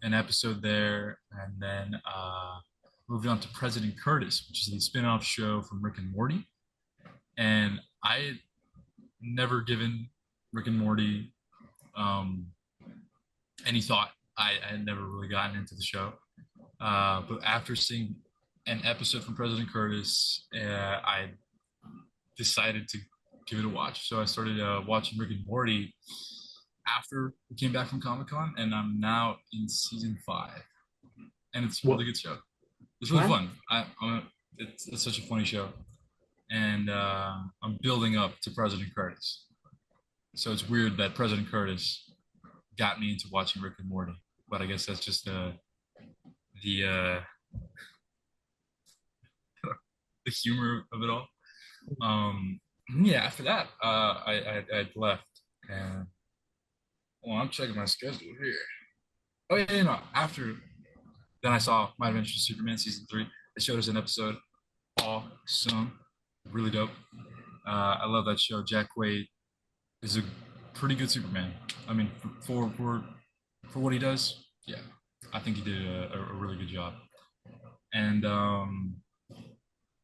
S2: an episode there, and then moved on to President Curtis, which is the spin-off show from Rick and Morty. And I had never given Rick and Morty any thought. I had never really gotten into the show, but after seeing an episode from President Curtis, I decided to give it a watch. So I started watching Rick and Morty after we came back from Comic Con, and I'm now in season 5, and it's a
S1: What?
S2: really good show. It's really
S1: What?
S2: fun. It's such a funny show, and I'm building up to President Curtis. So it's weird that President Curtis got me into watching Rick and Morty, but I guess that's just the the humor of it all. Yeah, after that, I'd left, and well, I'm checking my schedule here. Oh yeah, no. After then, I saw My Adventures with Superman season 3. They showed us an episode. Awesome, really dope. I love that show. Jack Quaid is a pretty good Superman. I mean, for what he does, yeah, I think he did a really good job. And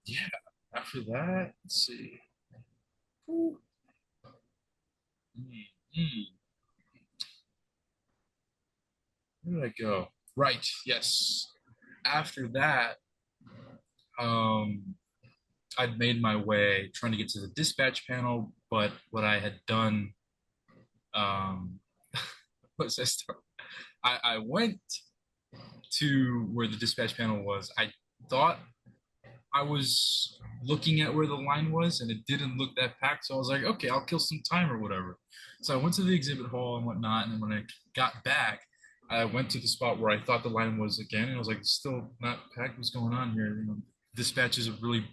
S2: yeah, after that, let's see. Mm-hmm. Where did I go? Right, yes. After that, um, I'd made my way trying to get to the dispatch panel, but what I had done um, was I went to where the dispatch panel was, I thought I was looking at where the line was and it didn't look that packed. So I was like, okay, I'll kill some time or whatever. So I went to the exhibit hall and whatnot. And then when I got back, I went to the spot where I thought the line was again. And I was like, still not packed. What's going on here? Dispatch is a really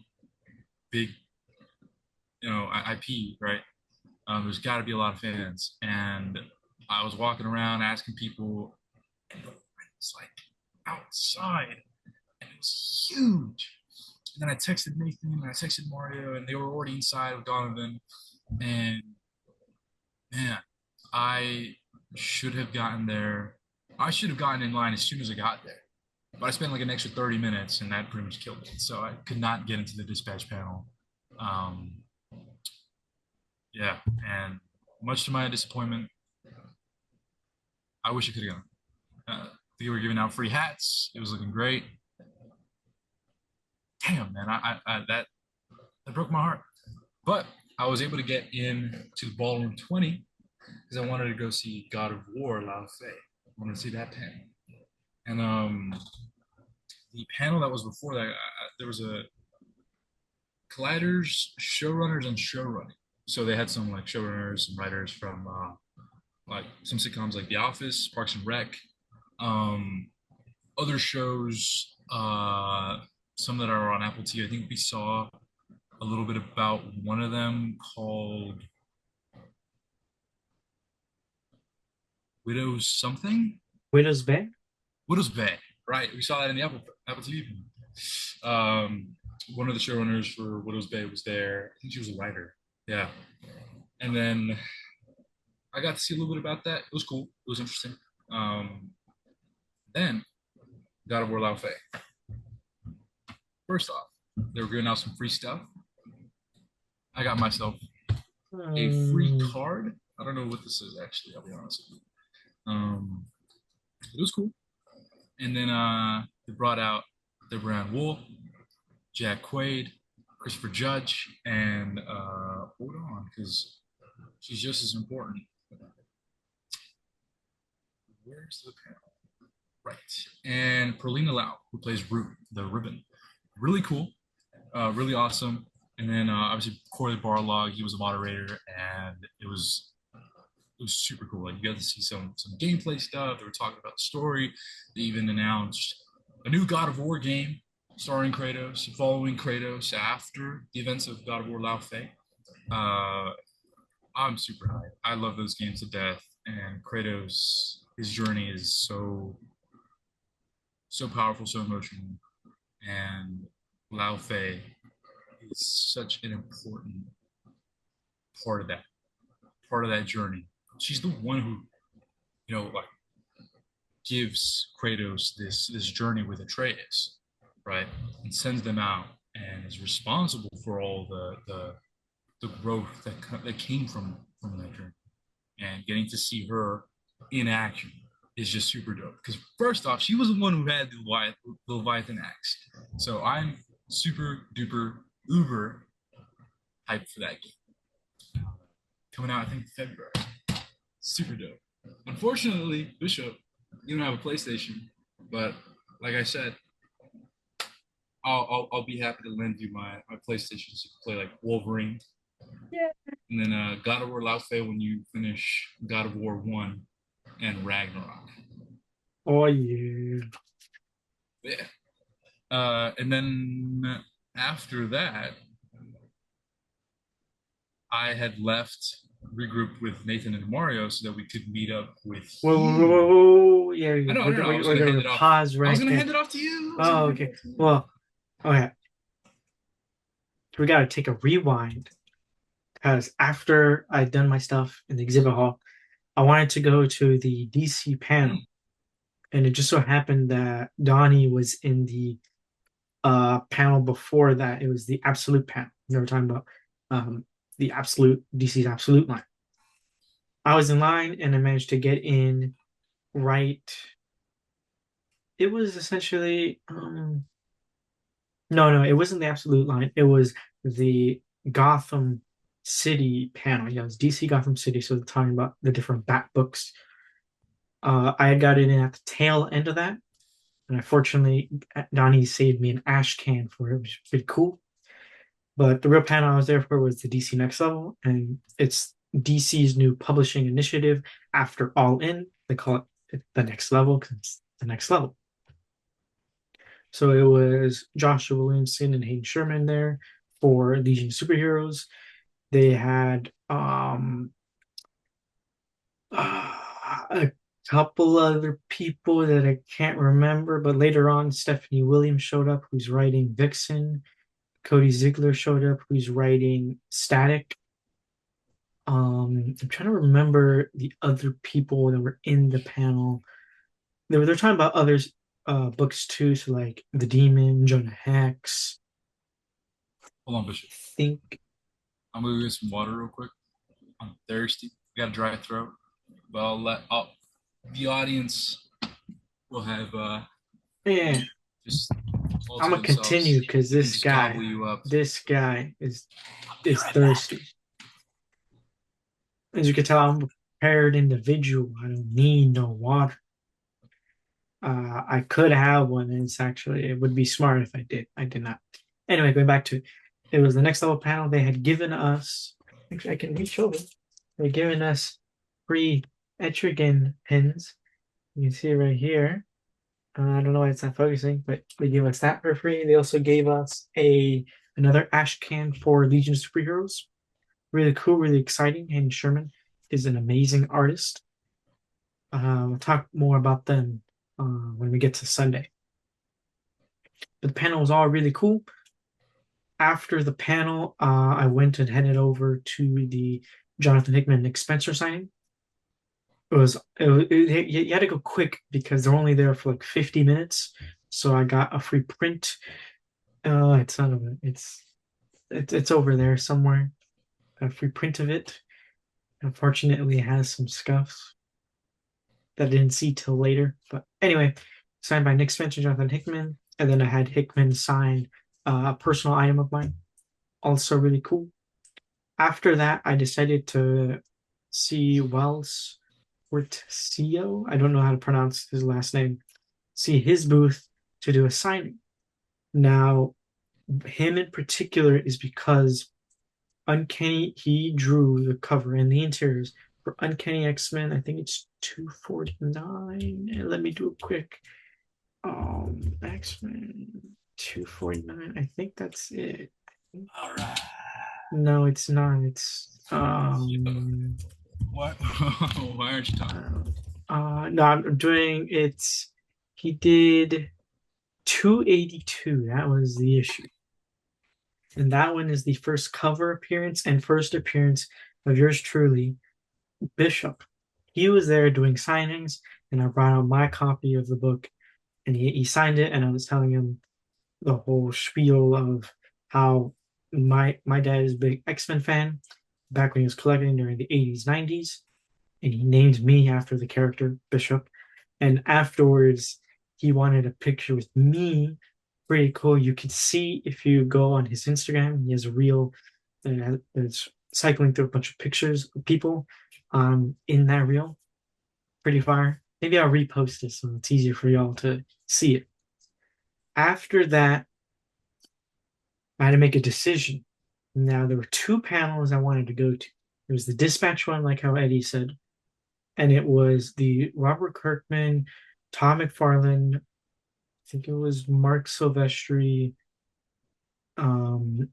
S2: big, IP, right? There's got to be a lot of fans. And I was walking around asking people, and the line was like outside and it was huge. And then I texted Nathan and I texted Mario, and they were already inside with Donovan. And man, I should have gotten there. I should have gotten in line as soon as I got there. But I spent like an extra 30 minutes, and that pretty much killed it. So I could not get into the dispatch panel. Um, yeah, and much to my disappointment, I wish I could have gone. They were giving out free hats. It was looking great. Damn, man, that broke my heart. But I was able to get in to the ballroom 20 because I wanted to go see God of War Lao Fei. I wanted to see that panel. And the panel that was before that, there was a Colliders, showrunners, and showrunning. So they had some like showrunners and writers from like some sitcoms like The Office, Parks and Rec, um, other shows, some that are on Apple TV. I think we saw a little bit about one of them called Widows something.
S1: Widow's Bay?
S2: Widows Bay, right? We saw that in the Apple TV. One of the showrunners for Widows Bay was there. I think she was a writer. Yeah, and then I got to see a little bit about that. It was cool. It was interesting. Then God of War Lao Fei. First off, they were giving out some free stuff. I got myself a free card. I don't know what this is actually. I'll be honest with you. It was cool. And then they brought out the Brand Wool, Jack Quaid, Christopher Judge, and hold on, because she's just as important. Where's the panel? Right. And Perlina Lau, who plays Root, the ribbon. Really cool. Really awesome. And then obviously Corey Barlog, he was a moderator, and it was super cool. Like you got to see some gameplay stuff. They were talking about the story. They even announced a new God of War game starring Kratos, following Kratos after the events of God of War Lao Fei. I'm super high. I love those games to death, and Kratos, his journey is so powerful, so emotional, and Lao Fei is such an important part of that journey. She's the one who, like gives Kratos this journey with Atreus, right, and sends them out, and is responsible for all the growth that came from that journey, and getting to see her in action is just super dope. Because first off, she was the one who had the Leviathan axe, so I'm super duper uber hyped for that game. Coming out, I think, February. Super dope. Unfortunately, Bishop, you don't have a PlayStation, but like I said, I'll be happy to lend you my PlayStation so you can play like Wolverine.
S1: Yeah.
S2: And then God of War Lao Fei when you finish God of War 1 and Ragnarok.
S1: Oh, yeah.
S2: Yeah. And then after that, I had regrouped with Nathan and Mario so that we could meet up with
S1: Whoa, whoa, whoa,
S2: you.
S1: whoa, whoa. Yeah,
S2: I know, I know. I was
S1: we're
S2: gonna hand
S1: gonna
S2: it off.
S1: pause
S2: I was
S1: right
S2: gonna
S1: there.
S2: hand it off to you.
S1: Oh, okay. Well, okay. We gotta take a rewind because after I'd done my stuff in the exhibit hall, I wanted to go to the DC panel, and it just so happened that Donnie was in the panel before that. It was the Absolute panel. They were talking about the Absolute DC's Absolute line. I was in line and I managed to get in right. It was essentially no, it wasn't the Absolute line. It was the Gotham City panel. Yeah, it was DC Gotham City. So they're talking about the different Bat books. I got it in at the tail end of that. And unfortunately, Donnie saved me an ash can for it, which was pretty cool. But the real panel I was there for was the DC Next Level, and it's DC's new publishing initiative after All In. They call it the Next Level because it's the next level. So it was Joshua Williamson and Hayden Sherman there for Legion of Superheroes. They had a couple other people that I can't remember, but later on, Stephanie Williams showed up, who's writing Vixen. Cody Ziegler showed up, who's writing Static. I'm trying to remember the other people that were in the panel. They're talking about others books too, so like The Demon, Jonah Hex.
S2: Hold on, Bishop.
S1: I think
S2: I'm gonna get some water real quick. I'm thirsty. I got a dry throat, but the audience will have
S1: yeah,
S2: just all
S1: I'm
S2: to
S1: gonna
S2: themselves.
S1: continue because
S2: They can just gobble you up.
S1: this guy is thirsty. As you can tell, I'm a prepared individual. I don't need no water. I could have one, and it would be smart if I did. I did not. Anyway, going back to it, it was the next level panel. They had given us, actually, I can reach over. They had given us free Etrigan pins. You can see it right here. I don't know why it's not focusing, but they gave us that for free. They also gave us another ash can for Legion of Superheroes. Really cool, really exciting. And Sherman is an amazing artist. We'll talk more about them when we get to Sunday. But the panel was all really cool. After the panel, I went and headed over to the Jonathan Hickman and Nick Spencer signing. You had to go quick because they're only there for like 50 minutes. So I got a free print. It's not of it. It's over there somewhere. A free print of it. Unfortunately, it has some scuffs that I didn't see till later. But anyway, signed by Nick Spencer, Jonathan Hickman, and then I had Hickman sign a personal item of mine. Also really cool. After that, I decided to see Wells Portillo. I don't know how to pronounce his last name. See his booth to do a signing. Now, him in particular is because Uncanny, he drew the cover and the interiors for Uncanny X-Men. I think it's 249. And let me do a quick X-Men 249. I think that's it.
S2: All right.
S1: No, it's not. It's
S2: What? Why aren't you talking?
S1: no, I'm doing it's he did 282. That was the issue. And that one is the first cover appearance and first appearance of yours truly, Bishop. He was there doing signings, and I brought out my copy of the book, and he signed it, and I was telling him the whole spiel of how my dad is a big X-Men fan back when he was collecting during the 80s, 90s, and he named me after the character Bishop. And afterwards, he wanted a picture with me. Pretty cool. You can see if you go on his Instagram, he has a reel that it's cycling through a bunch of pictures of people in that reel. Pretty fire. Maybe I'll repost this so it's easier for y'all to see it. After that, I had to make a decision. Now, there were two panels I wanted to go to. It was the Dispatch one, like how Eddie said, and it was the Robert Kirkman, Tom McFarlane, I think it was Mark Silvestri, um,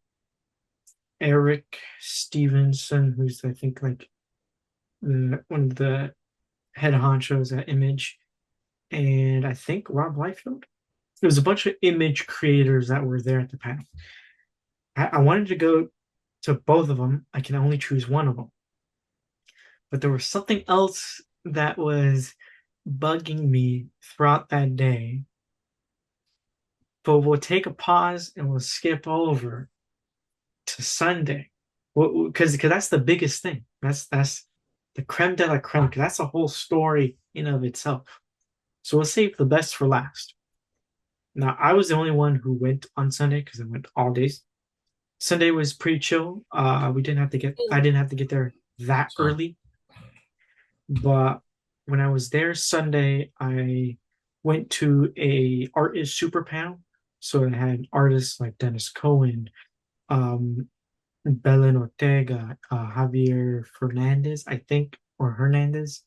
S1: Eric Stevenson, who's I think like one of the head honchos at Image, and I think Rob Liefeld. There was a bunch of Image creators that were there at the panel. I wanted to go to both of them. I can only choose one of them, but there was something else that was bugging me throughout that day. But we'll take a pause and we'll skip over to Sunday, because that's the biggest thing. That's the creme de la creme. Because that's a whole story in of itself. So we'll save the best for last. Now I was the only one who went on Sunday because I went all days. Sunday was pretty chill. We didn't have to get. I didn't have to get there that
S2: Sorry.
S1: early. But when I was there Sunday, I went to a art is super panel. So it had artists like Dennis Cohen, um, Belen Ortega, Javier Fernandez, I think, or Hernandez.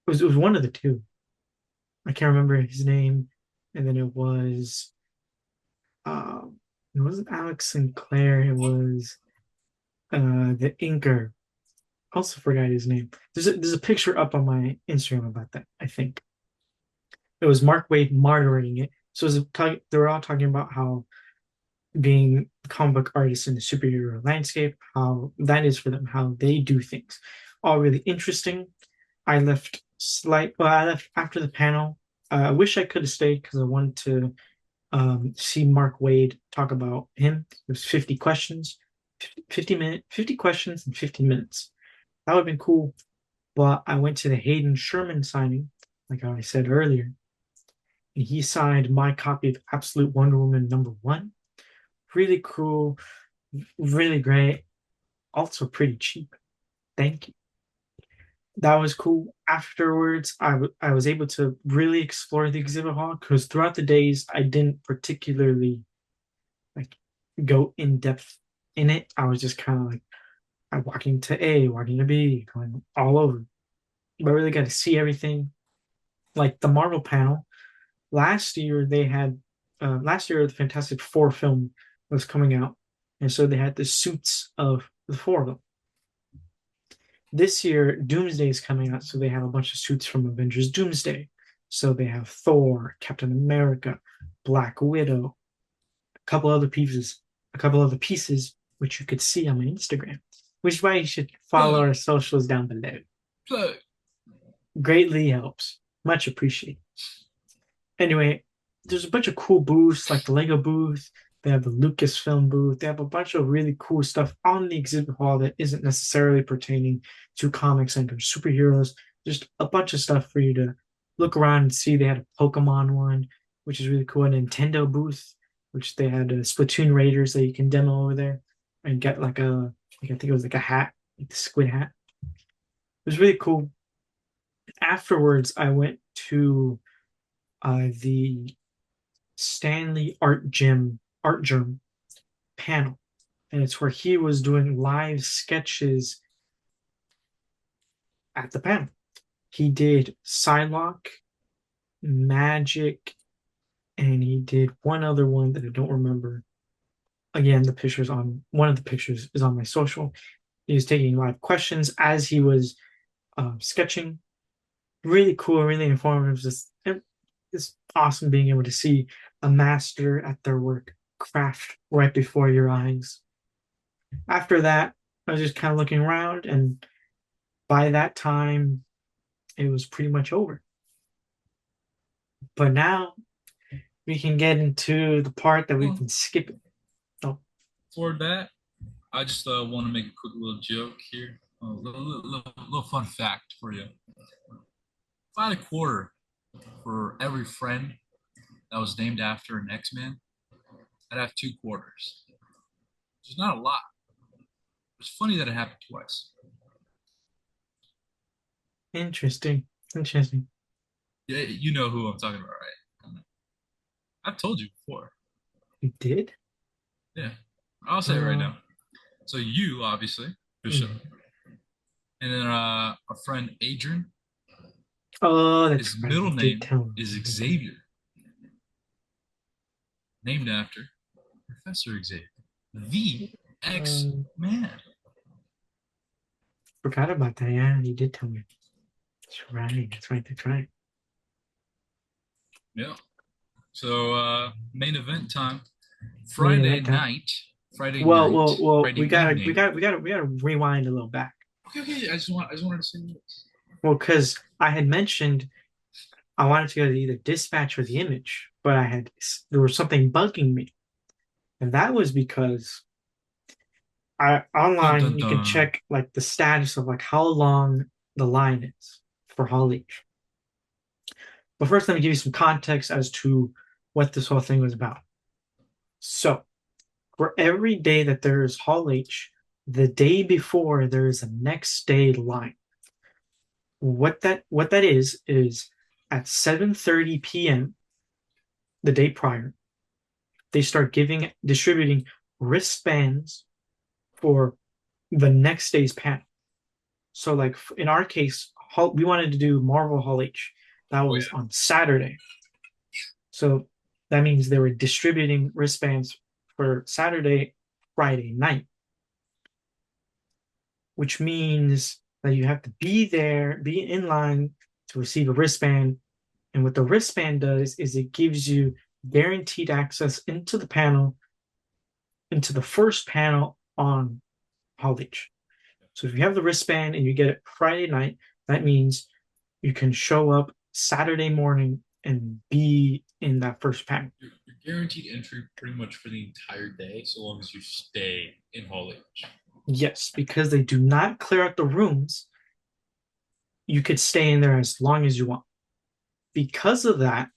S1: It was one of the two. I can't remember his name. And then it wasn't Alex Sinclair, it was the inker. Also forgot his name. There's a picture up on my Instagram about that, I think. It was Mark Wade moderating it. So they were all talking about how being comic book artists in the superhero landscape, how that is for them, how they do things. All really interesting. I left after the panel. I wish I could have stayed because I wanted to see Mark Wade talk about him. It was 50 questions, 50 questions in 15 minutes. That would have been cool. But I went to the Hayden Sherman signing, like I said earlier, and he signed my copy of Absolute Wonder Woman #1. Really cool, really great, also pretty cheap. Thank you. That was cool. Afterwards, I was able to really explore the exhibit hall because throughout the days I didn't particularly like go in depth in it. I was just kind of like I'm walking to A, walking to B, going all over. But I really got to see everything. Like the Marvel panel last year the Fantastic Four film was coming out, and so they had the suits of the four of them. This year, Doomsday is coming out, so they have a bunch of suits from Avengers Doomsday. So they have Thor, Captain America, Black Widow, a couple other pieces, which you could see on my Instagram, which is why you should follow
S2: Plug,
S1: our socials down below.
S2: plug.
S1: Greatly helps. Much appreciated. Anyway, there's a bunch of cool booths, like the Lego booth. They have the Lucasfilm booth. They have a bunch of really cool stuff on the exhibit hall that isn't necessarily pertaining to comics and or superheroes. Just a bunch of stuff for you to look around and see. They had a Pokemon one, which is really cool. A Nintendo booth, which they had Splatoon Raiders that you can demo over there and get I think it was like a hat, like the squid hat. It was really cool. Afterwards, I went to the Stanley Art Germ panel, and it's where he was doing live sketches at the panel. He did Psylocke, Magic, and he did one other one that I don't remember. Again, the pictures on one of the pictures is on my social. He was taking live questions as he was sketching. Really cool, really informative. It's awesome being able to see a master at their work craft right before your eyes. After that, I was just kind of looking around, and by that time, it was pretty much over. But now we can get into the part that we've
S2: Well,
S1: been skipping. Oh,
S2: for that, I just want to make a quick little joke here. A little fun fact for you. If I had a quarter for every friend that was named after an X-Man, I'd have two quarters. Which is not a lot. It's funny that it happened twice.
S1: interesting. Interesting.
S2: Yeah, you know who I'm talking about, right? I've told you before.
S1: You did?
S2: Yeah, I'll say it right
S1: Uh,
S2: now. So you, obviously, Bishop,
S1: mm.
S2: and then our friend Adrian.
S1: Oh,
S2: His
S1: that's right.
S2: middle
S1: You did
S2: name
S1: tell me.
S2: is
S1: You did tell me.
S2: Xavier, named after Professor Xavier, the X
S1: Um,
S2: Man.
S1: Forgot about that. Yeah, you did tell me. That's right. That's right. That's right.
S2: Yeah. So main event time.
S1: Main
S2: Friday
S1: event time.
S2: night. Friday
S1: Well,
S2: night.
S1: well, well.
S2: Friday evening.
S1: We gotta rewind a little back.
S2: Okay, okay. I just wanted to say this.
S1: Well, because I had mentioned I wanted to go to either dispatch or the image, but there was something bugging me, and that was because I
S2: Dun
S1: online
S2: dun
S1: you can
S2: dun.
S1: check like the status of like how long the line is for Hall H. But first, let me give you some context as to what this whole thing was about. So, for every day that there is Hall H, the day before there is a next day line. What that is at 7:30 p.m. the day prior, they start giving distributing wristbands for the next day's panel. So like in our case, we wanted to do Marvel Hall H. That
S2: Oh
S1: was
S2: yeah.
S1: on Saturday. So that means they were distributing wristbands for Saturday, Friday night, which means that you have to be there, be in line to receive a wristband. And what the wristband does is it gives you guaranteed access into the panel, into the first panel on Hall H. So if you have the wristband and you get it Friday night, that means you can show up Saturday morning and be in that first panel.
S2: You're guaranteed entry pretty much for the entire day, so long as you stay in Hall H.
S1: Yes, because they do not clear out the rooms, you could stay in there as long as you want. Because of that,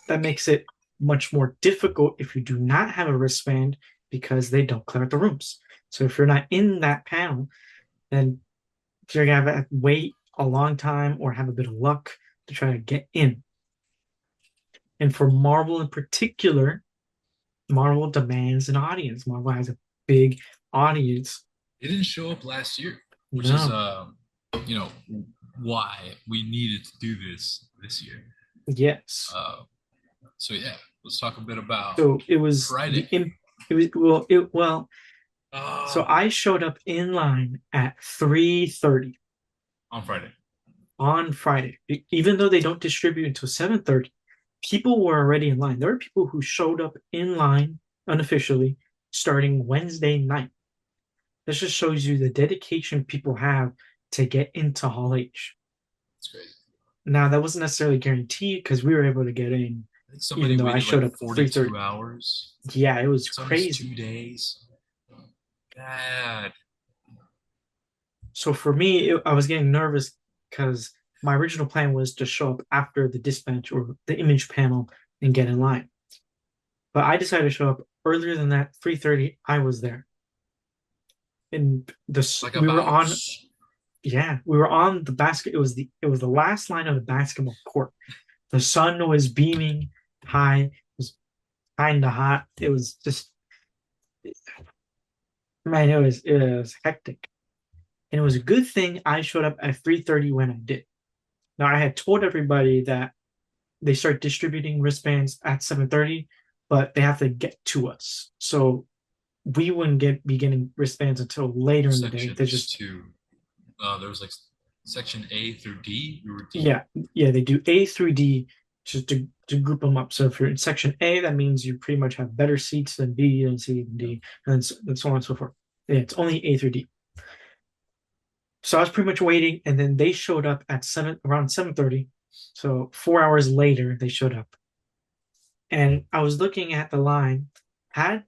S1: that makes it much more difficult if you do not have a wristband because they don't clear out the rooms. So if you're not in that panel, then you're gonna have to wait a long time or have a bit of luck to try to get in. And for Marvel in particular, Marvel demands an audience. Marvel has a big audience.
S2: It didn't show up last year, which is
S1: No.
S2: you know, why we needed to do this year.
S1: Yes.
S2: Uh, so yeah, let's talk a bit about
S1: So it was
S2: Friday.
S1: it was well so
S2: Uh,
S1: I showed up in line at 3:30
S2: on Friday.
S1: on Friday. Even though they don't distribute until 7:30, people were already in line. There were people who showed up in line unofficially starting Wednesday night. This just shows you the dedication people have to get into Hall H.
S2: It's crazy.
S1: Now that wasn't necessarily guaranteed because we were able to get in,
S2: I think
S1: even
S2: somebody
S1: though I
S2: waited like
S1: showed up at
S2: 42
S1: 3:30.
S2: hours.
S1: Yeah, it was
S2: It's almost
S1: crazy.
S2: 2 days. Bad.
S1: So for me, I was getting nervous because my original plan was to show up after the dispatch or the image panel and get in line. But I decided to show up earlier than that. 3:30, I was there, and this
S2: Like
S1: we were
S2: about
S1: on. Yeah, we were on the basket. It was the last line of the basketball court. The sun was beaming high. It was kind of hot. It was just man, it was hectic, and it was a good thing I showed up at 3:30 when I did. Now I had told everybody that they start distributing wristbands at 7:30, but they have to get to us. So we wouldn't be getting wristbands until later in the day. They
S2: sections
S1: just
S2: too. There was like section A through D. We were D.
S1: yeah, yeah, they do A through D just to group them up. So if you're in section A, that means you pretty much have better seats than B and C and
S2: Yep.
S1: D, and so on and so forth. Yeah, it's only A through D. So I was pretty much waiting, and then they showed up at around 7:30. So 4 hours later, they showed up. And I was looking at the line. Had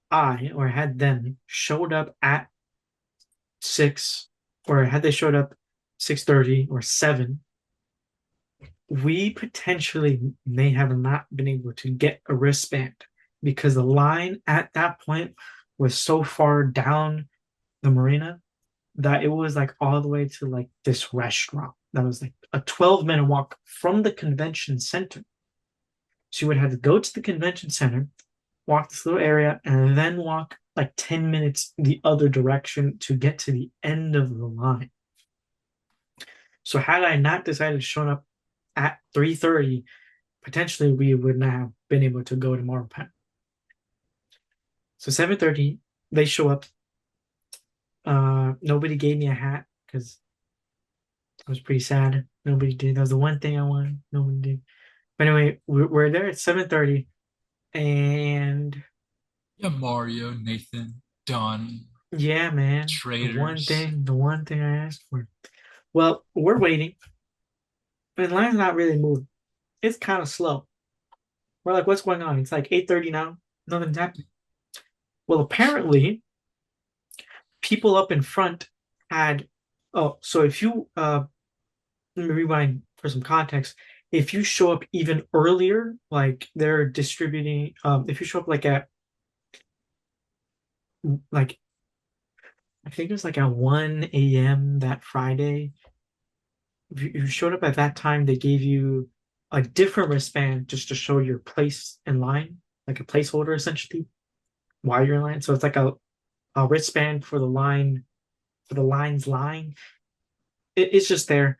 S1: I or had them showed up at 6, or had they showed up 6:30 or 7, we potentially may have not been able to get a wristband because the line at that point was so far down the marina that it was like all the way to like this restaurant that was like a 12-minute walk from the convention center. So you would have to go to the convention center, walk this little area, and then walk like 10 minutes the other direction to get to the end of the line. So had I not decided to show up at 3:30, potentially we would not have been able to go to Marble Pen. So 7:30, they show up. Nobody gave me a hat because I was pretty sad. Nobody did. That was the one thing I wanted. Nobody did. But anyway, we're there at 7:30, and
S2: Yeah, Mario, Nathan, Dunn,
S1: yeah, man, the one
S2: traders.
S1: thing, the one thing I asked for. Well, we're waiting, but the line's not really moving. It's kind of slow. We're like, what's going on? It's like 8:30 now. Nothing's happening. Well, apparently, people up in front had. Oh, so if you let me rewind for some context. If you show up even earlier, like they're distributing, if you show up like at like I think it was like at 1 a.m. that Friday, If you showed up at that time, they gave you a different wristband just to show your place in line, like a placeholder essentially, while you're in line. So it's like a wristband for the line, for the line's line. It's just there.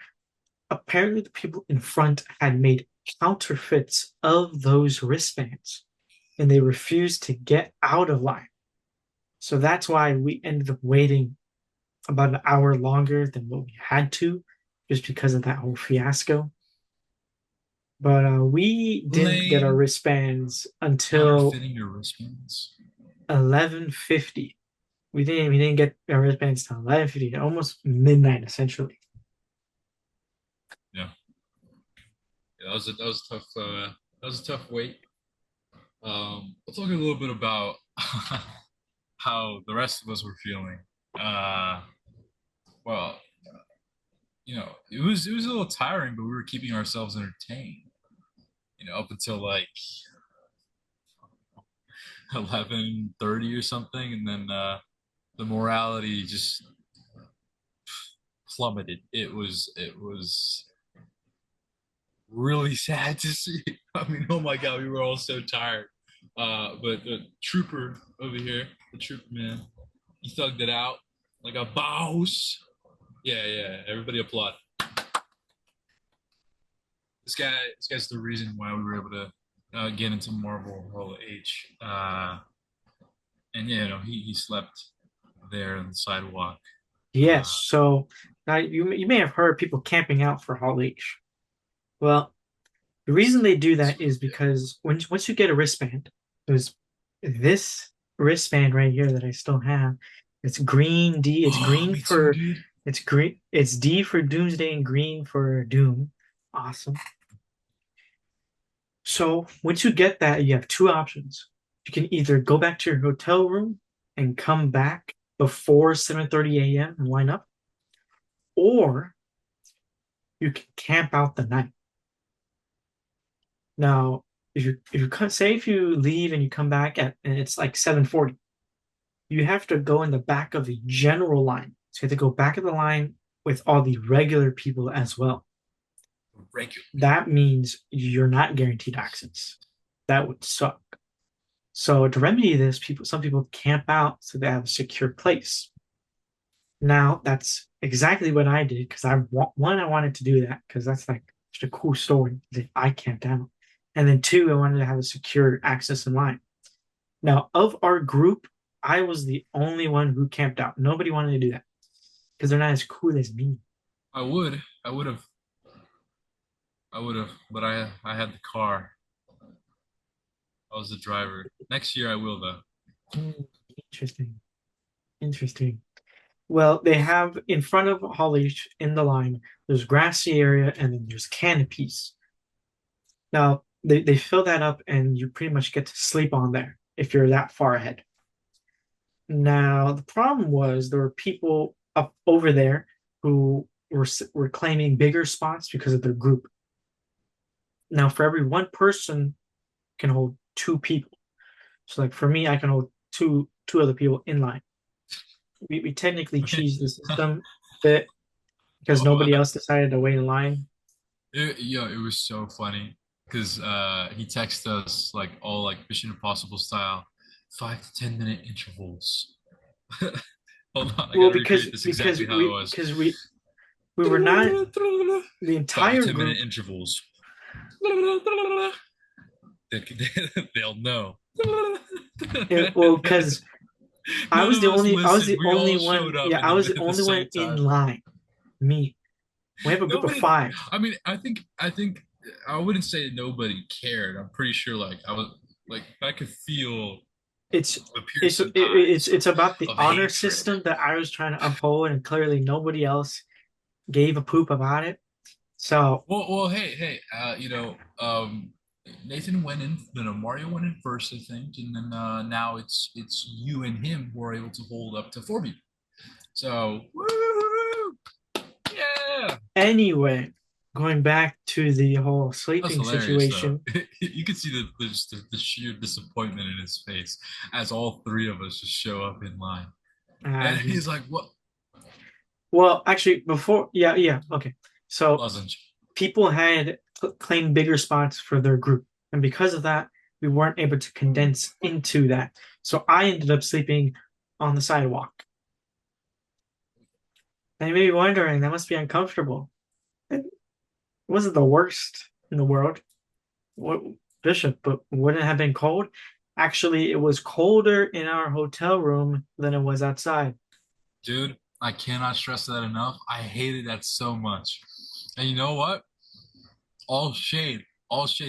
S1: Apparently, the people in front had made counterfeits of those wristbands and they refused to get out of line. So that's why we ended up waiting about an hour longer than what we had to, just because of that whole fiasco. But we didn't get our
S2: Lame.
S1: wristbands until
S2: Counterfeiting your wristbands.
S1: 11:50. We didn't get our wristbands till 11:50, almost midnight essentially.
S2: Yeah. Yeah, that was a tough wait. We'll talk a little bit about how the rest of us were feeling. Uh, well, it was a little tiring, but we were keeping ourselves entertained. Up until like 11:30 or something, and then the morality just plummeted. It was really sad to see. I mean, oh my god, we were all so tired. But the trooper over here, the trooper man, he thugged it out like a boss. Yeah, yeah. Everybody applaud. This guy's the reason why we were able to get into Marvel Hall H. And yeah, he slept there on the sidewalk.
S1: Yes,
S2: Uh,
S1: so now you may have heard people camping out for Hall H. Well, the reason they do that is
S2: yeah.
S1: because once you get a wristband, there's this wristband right here that I still have. It's green D. It's
S2: Oh,
S1: green
S2: me too,
S1: for
S2: dude.
S1: it's green. It's D for Doomsday and green for Doom. Awesome. So once you get that, you have two options. You can either go back to your hotel room and come back before 7:30 a.m. and line up, or you can camp out the night. Now, if you leave and you come back at and it's like 7:40, you have to go in the back of the general line. So you have to go back of the line with all the regular people as well.
S2: Regular.
S1: That means you're not guaranteed access. That would suck. So to remedy this, some people camp out so they have a secure place. Now that's exactly what I did because I wanted to do that because that's like just a cool story that I camped out, and then two, I wanted to have a secure access in line. Now of our group, I was the only one who camped out. Nobody wanted to do that because they're not as cool as me.
S2: I would have, I would have, but I had the car. I was the driver. Next year I will though.
S1: Hmm, interesting, interesting. Well, they have in front of Holly in the line, there's grassy area and then there's canopies. Now, they fill that up and you pretty much get to sleep on there if you're that far ahead. Now, the problem was there were people up over there who were claiming bigger spots because of their group. Now, for every one person can hold two people. So like for me, I can hold two other people in line. We technically cheesed the system a bit because
S2: Oh,
S1: nobody else decided to wait in line.
S2: it was so funny because he texted us like all like Mission Impossible style, 5 to 10 minute intervals. Hold on, I
S1: Well,
S2: gotta recreate this exactly how it was.
S1: because we were not the
S2: Five to
S1: entire
S2: ten minute
S1: group.
S2: intervals. They'll know.
S1: Well, because
S2: None of us
S1: I was
S2: listened.
S1: the
S2: We
S1: only
S2: all
S1: one.
S2: showed up
S1: Yeah, I was the
S2: at the
S1: only one
S2: same
S1: in
S2: time.
S1: line. Me. We have a group of
S2: Nobody.
S1: five.
S2: I mean, I think I wouldn't say nobody cared. I'm pretty sure like I was like I could feel
S1: It's
S2: the piercing eyes
S1: it's about the
S2: of
S1: honor
S2: hatred.
S1: system that I was trying to uphold, and clearly nobody else gave a poop about it. So,
S2: Hey, Nathan went in, Mario went in first, I think, and then now it's you and him who are able to hold up to 4 people. So, woo, yeah,
S1: anyway, going back to the whole
S2: that's
S1: sleeping
S2: hilarious though.
S1: situation,
S2: You could see the sheer disappointment in his face as all three of us just show up in line, and
S1: he's
S2: he's like, "What?
S1: well, actually, before, yeah, okay. So
S2: Lozenge.
S1: people had claimed bigger spots for their group. And because of that, we weren't able to condense into that. So I ended up sleeping on the sidewalk. And you may be wondering, that must be uncomfortable. It wasn't the worst in the world. What Bishop, but wouldn't it have been cold? Actually, it was colder in our hotel room than it was outside.
S2: Dude, I cannot stress that enough. I hated that so much. And you know what? All shade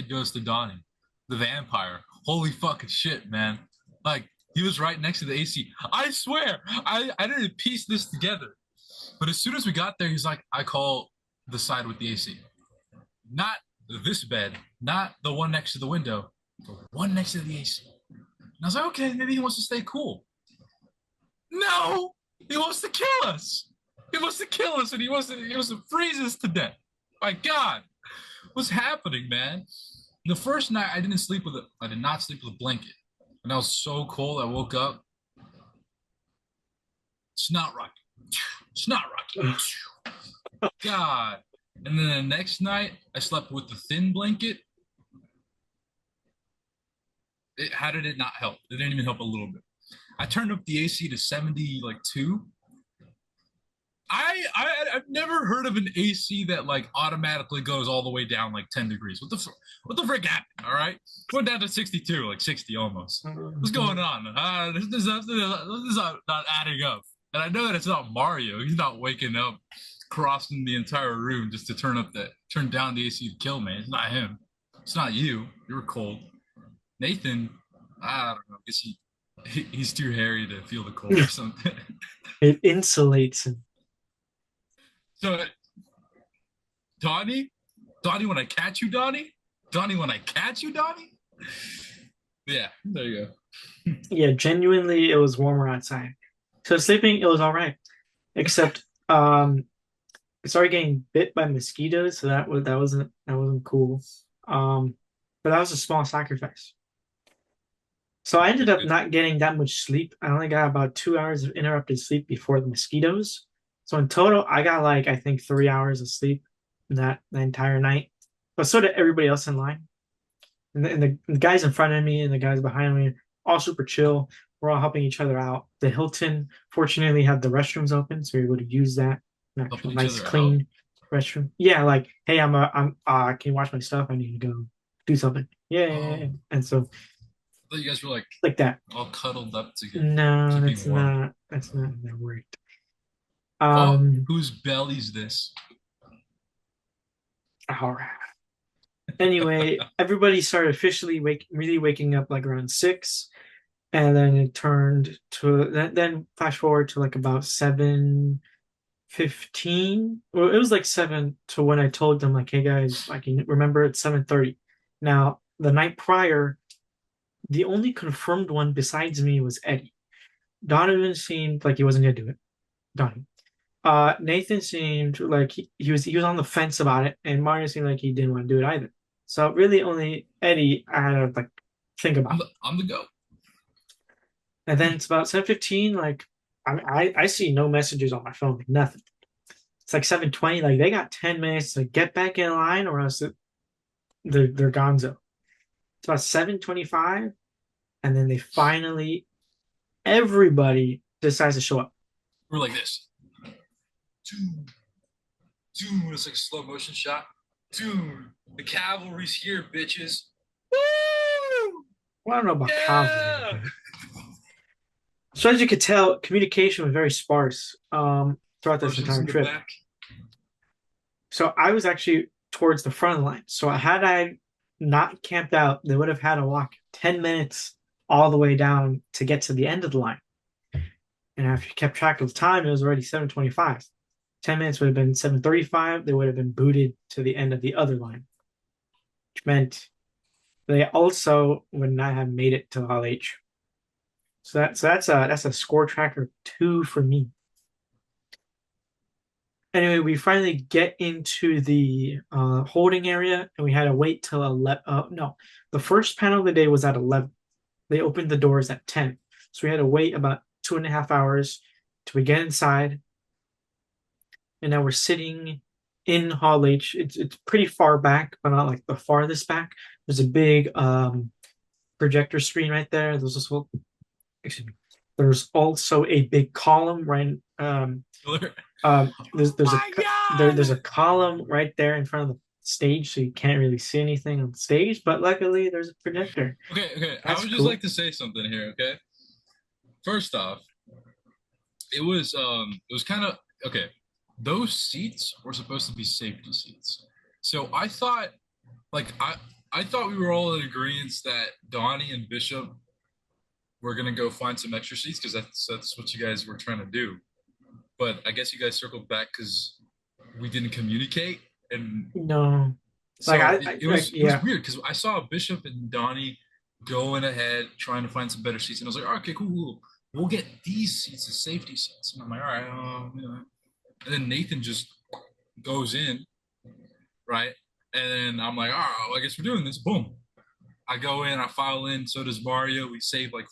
S2: goes to Donnie, the vampire. Holy fucking shit, man. Like, he was right next to the AC. I swear, I didn't piece this together. But as soon as we got there, he's like, I call the side with the AC. Not this bed, not the one next to the window, the one next to the AC. And I was like, okay, maybe he wants to stay cool. No, he wants to kill us. He wants to kill us, and he wants to freeze us to death. My God, what's happening, man? The first night I did not sleep with a blanket, and I was so cold. I woke up. It's not rocky. It's not rocky. God. And then the next night, I slept with the thin blanket. How did it not help? It didn't even help a little bit. I turned up the AC to 70, like two. I've never heard of an AC that like automatically goes all the way down like 10 degrees. What the frick happened? All right, went down to 62, like 60 almost. What's going on? This is not adding up. And I know that it's not Mario. He's not waking up, crossing the entire room just to turn down the AC to kill me. It's not him. It's not you. You were cold. Nathan, I don't know. I guess he's too hairy to feel the cold or something.
S1: It insulates him.
S2: So Donnie, Donnie, when I catch you, Donnie, Donnie, when I catch you, Donnie. Yeah, there you go.
S1: Yeah, genuinely, it was warmer outside. So sleeping, it was all right, except I started getting bit by mosquitoes, so that wasn't cool. Um, but that was a small sacrifice. So I ended up
S2: Good.
S1: not getting that much sleep. I only got about 2 hours of interrupted sleep before the mosquitoes. So in total, I got like I think 3 hours of sleep that entire night. But so did everybody else in line. And the guys in front of me and the guys behind me, all super chill. We're all helping each other out. The Hilton fortunately had the restrooms open, so we were able to use that. An actual
S2: Helping each
S1: nice,
S2: other out.
S1: clean restroom. Yeah, like, hey, can you wash my stuff? I need to go do something. Yeah.
S2: Oh,
S1: And so
S2: I thought you guys were like
S1: like that.
S2: all cuddled up together,
S1: No,
S2: keeping warm.
S1: that's not how that worked.
S2: Oh,
S1: Um,
S2: whose belly's this?
S1: all right. Anyway, everybody started officially really waking up like around 6, and then it turned to then flash forward to like about 7:15. Well, it was like 7 to when I told them like, hey guys, I can remember it's 7:30. Now, the night prior, the only confirmed one besides me was Eddie. Donovan seemed like he wasn't gonna do it. Donovan. Nathan seemed like he was on the fence about it, and Mario seemed like he didn't want to do it either. So really, only Eddie I had to like think
S2: I'm
S1: about.
S2: the goat.
S1: And then it's about 7:15. Like I see no messages on my phone, like nothing. It's like 7:20. Like they got 10 minutes to get back in line, or else they're gonzo. It's about 7:25, and then they finally everybody decides to show up.
S2: We're like this. Dude, dude, it's like a slow motion shot. Dude, the cavalry's here, bitches. Woo!
S1: Well, I don't know about cavalry,
S2: Yeah!
S1: but so as you could tell, communication was very sparse throughout this
S2: Explosions
S1: entire
S2: in the
S1: trip.
S2: back.
S1: So I was actually towards the front of the line. So had I not camped out, they would have had to walk 10 minutes all the way down to get to the end of the line. And after you kept track of the time, it was already 7:25. 10 minutes would have been 7:35. They would have been booted to the end of the other line, which meant they also would not have made it to Hall H. So that's a score tracker 2 for me. Anyway, we finally get into the holding area, and we had to wait till 11. No, the first panel of the day was at 11. They opened the doors at 10, so we had to wait about 2.5 hours till we get inside. And now we're sitting in Hall H. It's pretty far back, but not like the farthest back. There's a big projector screen right there. Excuse me. There's also a big column right.
S2: Oh my
S1: There's
S2: god!
S1: a column right there in front of the stage, so you can't really see anything on the stage. But luckily, there's a projector.
S2: Okay, okay. I
S1: That's
S2: would just like
S1: cool.
S2: to say something here, okay? First off, it was kind of okay. Those seats were supposed to be safety seats. So I thought we were all in agreement that Donnie and Bishop were gonna go find some extra seats because that's what you guys were trying to do. But I guess you guys circled back because we didn't communicate, and
S1: No, like
S2: so it was
S1: yeah.
S2: weird because I saw Bishop and Donnie going ahead trying to find some better seats, and I was like, oh, okay, cool, cool. We'll get these seats as safety seats. And I'm like, all right, and then Nathan just goes in, right? And then I'm like, oh, I guess we're doing this. Boom. I go in, I file in. So does Mario. We save like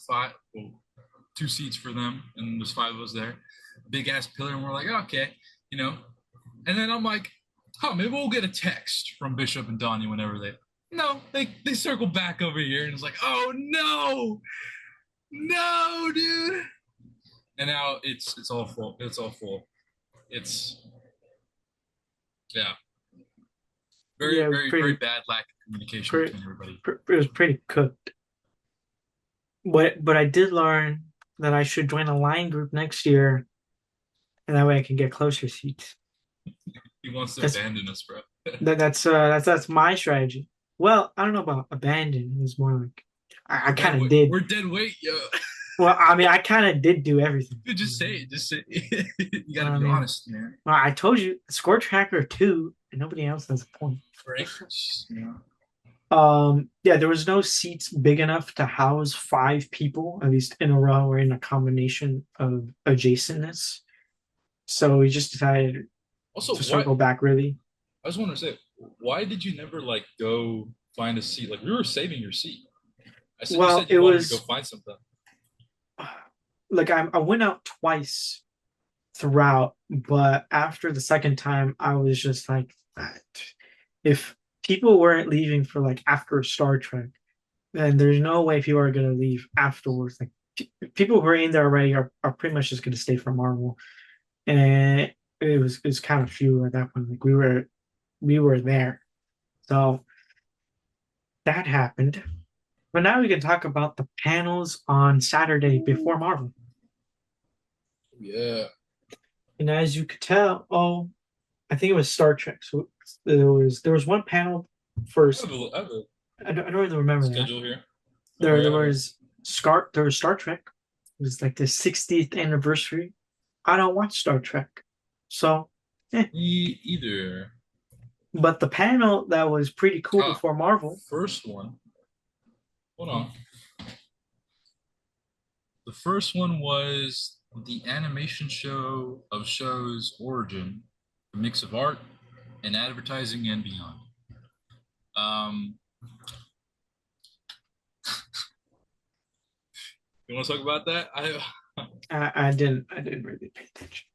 S2: two seats for them, and there's five of us there. Big ass pillar, and we're like, oh, okay, you know. And then I'm like, oh, maybe we'll get a text from Bishop and Donnie whenever they. No, they circle back over here, and it's like, oh no, no, dude. And now it's all full. It's all full. It's yeah,
S1: Yeah, it was
S2: very
S1: pretty,
S2: bad lack of communication
S1: pretty,
S2: between everybody.
S1: it was pretty cooked. But I did learn that I should join a line group next year, and that way I can get closer seats.
S2: He wants to
S1: That's
S2: abandon us, bro.
S1: that's my strategy. Well, I don't know about abandon. It's more like I
S2: We're
S1: kind
S2: dead
S1: of
S2: weight.
S1: did.
S2: We're dead weight, yo.
S1: Well, I mean, I kind of did do everything.
S2: Dude, just say it. Just say it. You got to
S1: I
S2: be
S1: mean,
S2: honest, man.
S1: well, I told you, score tracker two, and nobody else has a point.
S2: Right? Yeah.
S1: Yeah, there was no seats big enough to house five people, at least in a row or in a combination of adjacentness. So we just decided
S2: Also,
S1: to
S2: why?
S1: circle back really.
S2: I just want to say, why did you never like go find a seat? Like we were saving your seat. You
S1: Well,
S2: said
S1: it
S2: you wanted to go
S1: was
S2: find something.
S1: like I went out twice throughout, but after the second time, I was just like, if people weren't leaving for like after Star Trek, then there's no way people are gonna leave afterwards. Like people who are in there already are pretty much just gonna stay for Marvel, and it was kind of few at that point. Like we were there, so that happened. But now we can talk about the panels on Saturday before Marvel.
S2: Yeah.
S1: And as you could tell, oh, I think it was Star Trek. So there was one panel first.
S2: I have a
S1: I don't really remember that.
S2: schedule here. Don't worry, I have a.
S1: There was Star Trek. It was like the 60th anniversary. I don't watch Star Trek, so eh.
S2: Me either.
S1: But the panel that was pretty cool
S2: Ah,
S1: before Marvel.
S2: first one. Hold on. The first one was the animation show of show's origin, a mix of art and advertising and beyond. Um, you want to talk about that?
S1: I didn't really pay attention.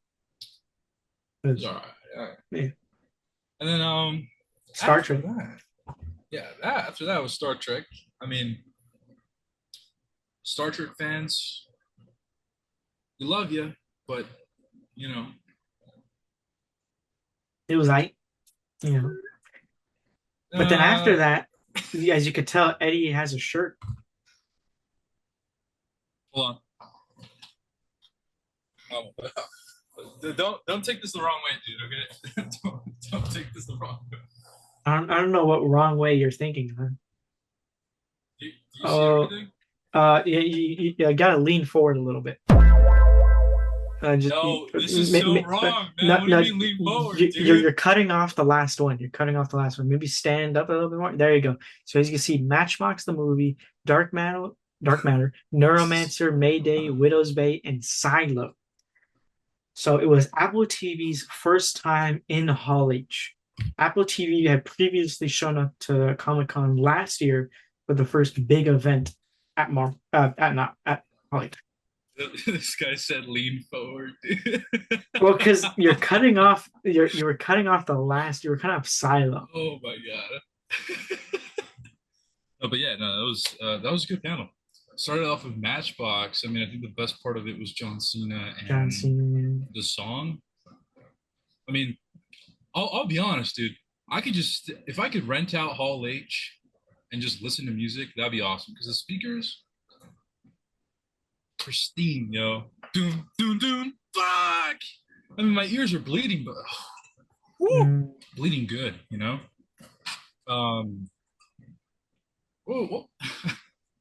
S1: It
S2: It's
S1: was,
S2: all right. All right.
S1: yeah,
S2: And then
S1: Star
S2: after
S1: Trek.
S2: that, yeah, after that was Star Trek. I mean, Star Trek fans, we love you, but you know,
S1: It was like, you know. But then after
S2: uh,
S1: that, as you could tell, Eddie has a shirt.
S2: hold on. Oh, don't take this the wrong way, dude. Okay, don't take this the wrong way.
S1: I don't know what wrong way you're thinking, huh?
S2: Do you see
S1: Oh,
S2: everything?
S1: yeah, you gotta lean forward a little bit. Just
S2: No, this is so wrong, man.
S1: no,
S2: What do you
S1: no,
S2: mean lean forward, dude?
S1: you're cutting off the last one. You're cutting off the last one. Maybe stand up a little bit more. There you go. So as you can see, Matchbox the movie, Dark Matter, Neuromancer, Mayday, Widow's Bay, and Silo. So it was Apple TV's first time in Hall H. Apple TV had previously shown up to Comic Con last year for the first big event at Mar at not at Hall H.
S2: This guy said lean forward, dude.
S1: Well, because you're cutting off, you were cutting off the last, you were kind of silo.
S2: Oh my god. Oh, but yeah, no, that was a good panel. Started off with Matchbox. I mean, I think the best part of it was John Cena
S1: John
S2: and
S1: Cena.
S2: the song. I mean, I'll be honest, dude. I could just if I could rent out Hall H and just listen to music, that'd be awesome. Because the speakers, pristine, yo. Doom, doom, doom. Fuck. I mean, my ears are bleeding, but whoo,
S1: Mm.
S2: bleeding good, you know. Um, whoa, what,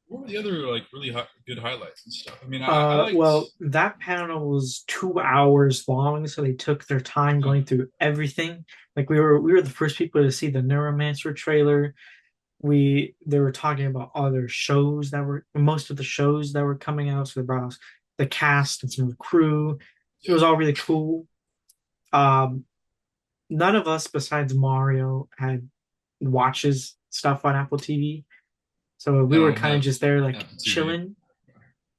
S2: what were the other like really good highlights and stuff? I mean, I liked.
S1: Well, that panel was 2 hours long, so they took their time
S2: Oh,
S1: going through everything. Like we were the first people to see the Neuromancer trailer. They were talking about other shows that were most of the shows that were coming out. So they brought us the cast and some of the crew. It
S2: yeah.
S1: was all really cool. Um, None of us besides Mario had watches stuff on Apple TV. So
S2: I
S1: we were
S2: don't
S1: kind of
S2: have
S1: just there like
S2: Apple TV.
S1: chilling.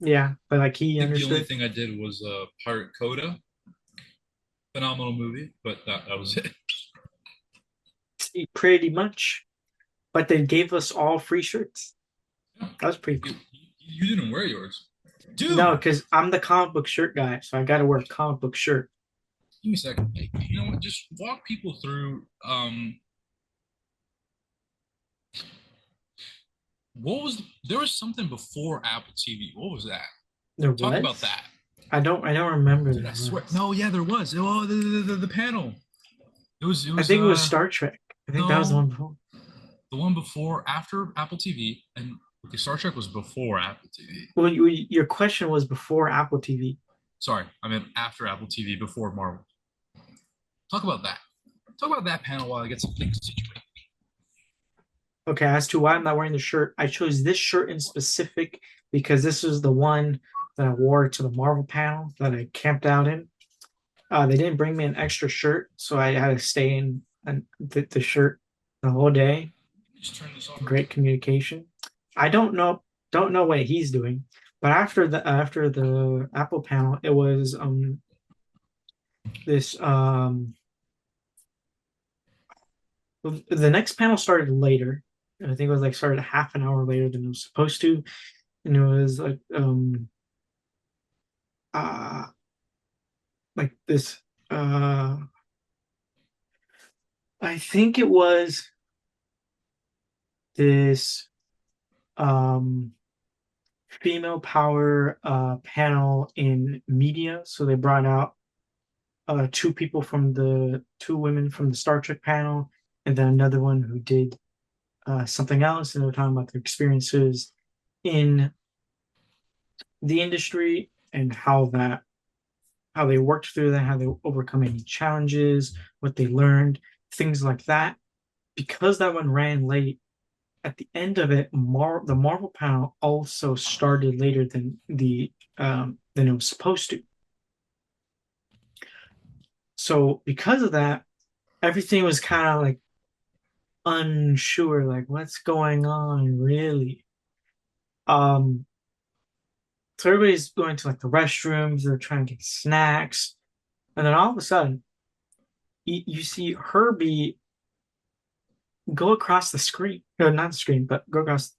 S1: Yeah, but like he
S2: I think the only
S1: understood.
S2: thing I did was Pirate Coda. Phenomenal movie, but that was it.
S1: Pretty much. But they gave us all free shirts.
S2: Yeah.
S1: That was pretty
S2: You,
S1: cool.
S2: you didn't wear yours,
S1: No,
S2: dude.
S1: because I'm the comic book shirt guy, so I got to wear a comic book shirt.
S2: Give me a second. Hey, you know what? Just walk people through. What was there was something before Apple TV? What was that?
S1: There
S2: Talk about
S1: was?
S2: that,
S1: I don't remember
S2: dude. I
S1: there
S2: swear.
S1: was.
S2: No, yeah, there was. Oh, the panel. It
S1: I
S2: was
S1: think it was Star Trek. I think that was the
S2: no,
S1: one before.
S2: the one before after Apple TV, and okay, Star Trek was before Apple TV.
S1: Well, your question was before Apple TV.
S2: Sorry, I meant after Apple TV, before Marvel. Talk about that. Talk about that panel while I get some things situated.
S1: Okay, as to why I'm not wearing the shirt, I chose this shirt in specific because this was the one that I wore to the Marvel panel that I camped out in. They didn't bring me an extra shirt, so I had to stay in the shirt the whole day.
S2: Just turn this off real
S1: Great
S2: quick.
S1: communication. I don't know what he's doing, but after the Apple panel, it was this the next panel started later. I think it was like started half an hour later than it was supposed to, and it was uh like this I think it was this um female power panel in media. So they brought out two women from the Star Trek panel, and then another one who did something else, and they were talking about their experiences in the industry and how they worked through that, how they overcome any challenges, what they learned, things like that. Because that one ran late, at the end of it, the Marvel panel also started later than it was supposed to. So because of that, everything was kind of like unsure, like what's going on really. Um, so everybody's going to like the restrooms, they're trying to get snacks, and then all of a sudden, you see Herbie go across the screen, no, not the screen, but go across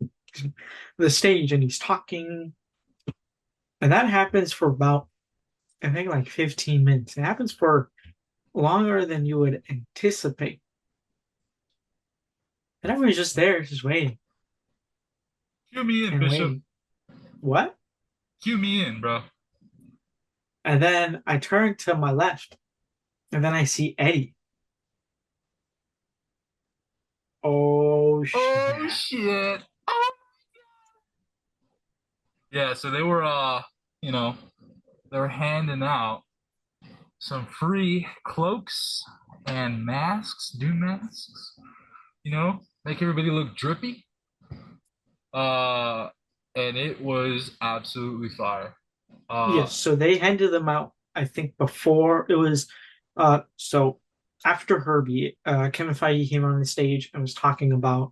S1: the stage, and he's talking, and that happens for about I think like 15 minutes. It happens for longer than you would anticipate, and everybody's just there, just waiting
S2: Cue me in,
S1: and
S2: Bishop.
S1: waiting. What?
S2: Cue me in, bro.
S1: And then I turn to my left, and then I see Eddie. Oh
S2: Oh
S1: snap!
S2: shit. Oh. Yeah, so they were you know, they were handing out some free cloaks and masks, doom masks, you know, make everybody look drippy. Uh and it was absolutely fire.
S1: Yes, so they handed them out, I think, before it was so after Herbie, Kevin Feige came on the stage and was talking about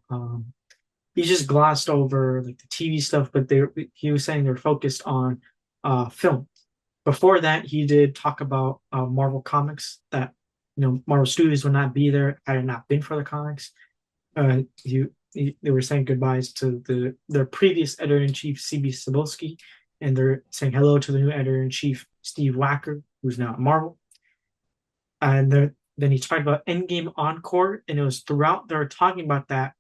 S1: he just glossed over like the TV stuff, but he was saying they're focused on film. Before that, he did talk about Marvel Comics that Marvel Studios would not be there had it not been for the comics. They were saying goodbyes to their previous editor in chief CB Cebulski, and they're saying hello to the new editor in chief Steve Wacker, who's now at Marvel. And then he talked about Endgame Encore, and it was throughout they were talking about that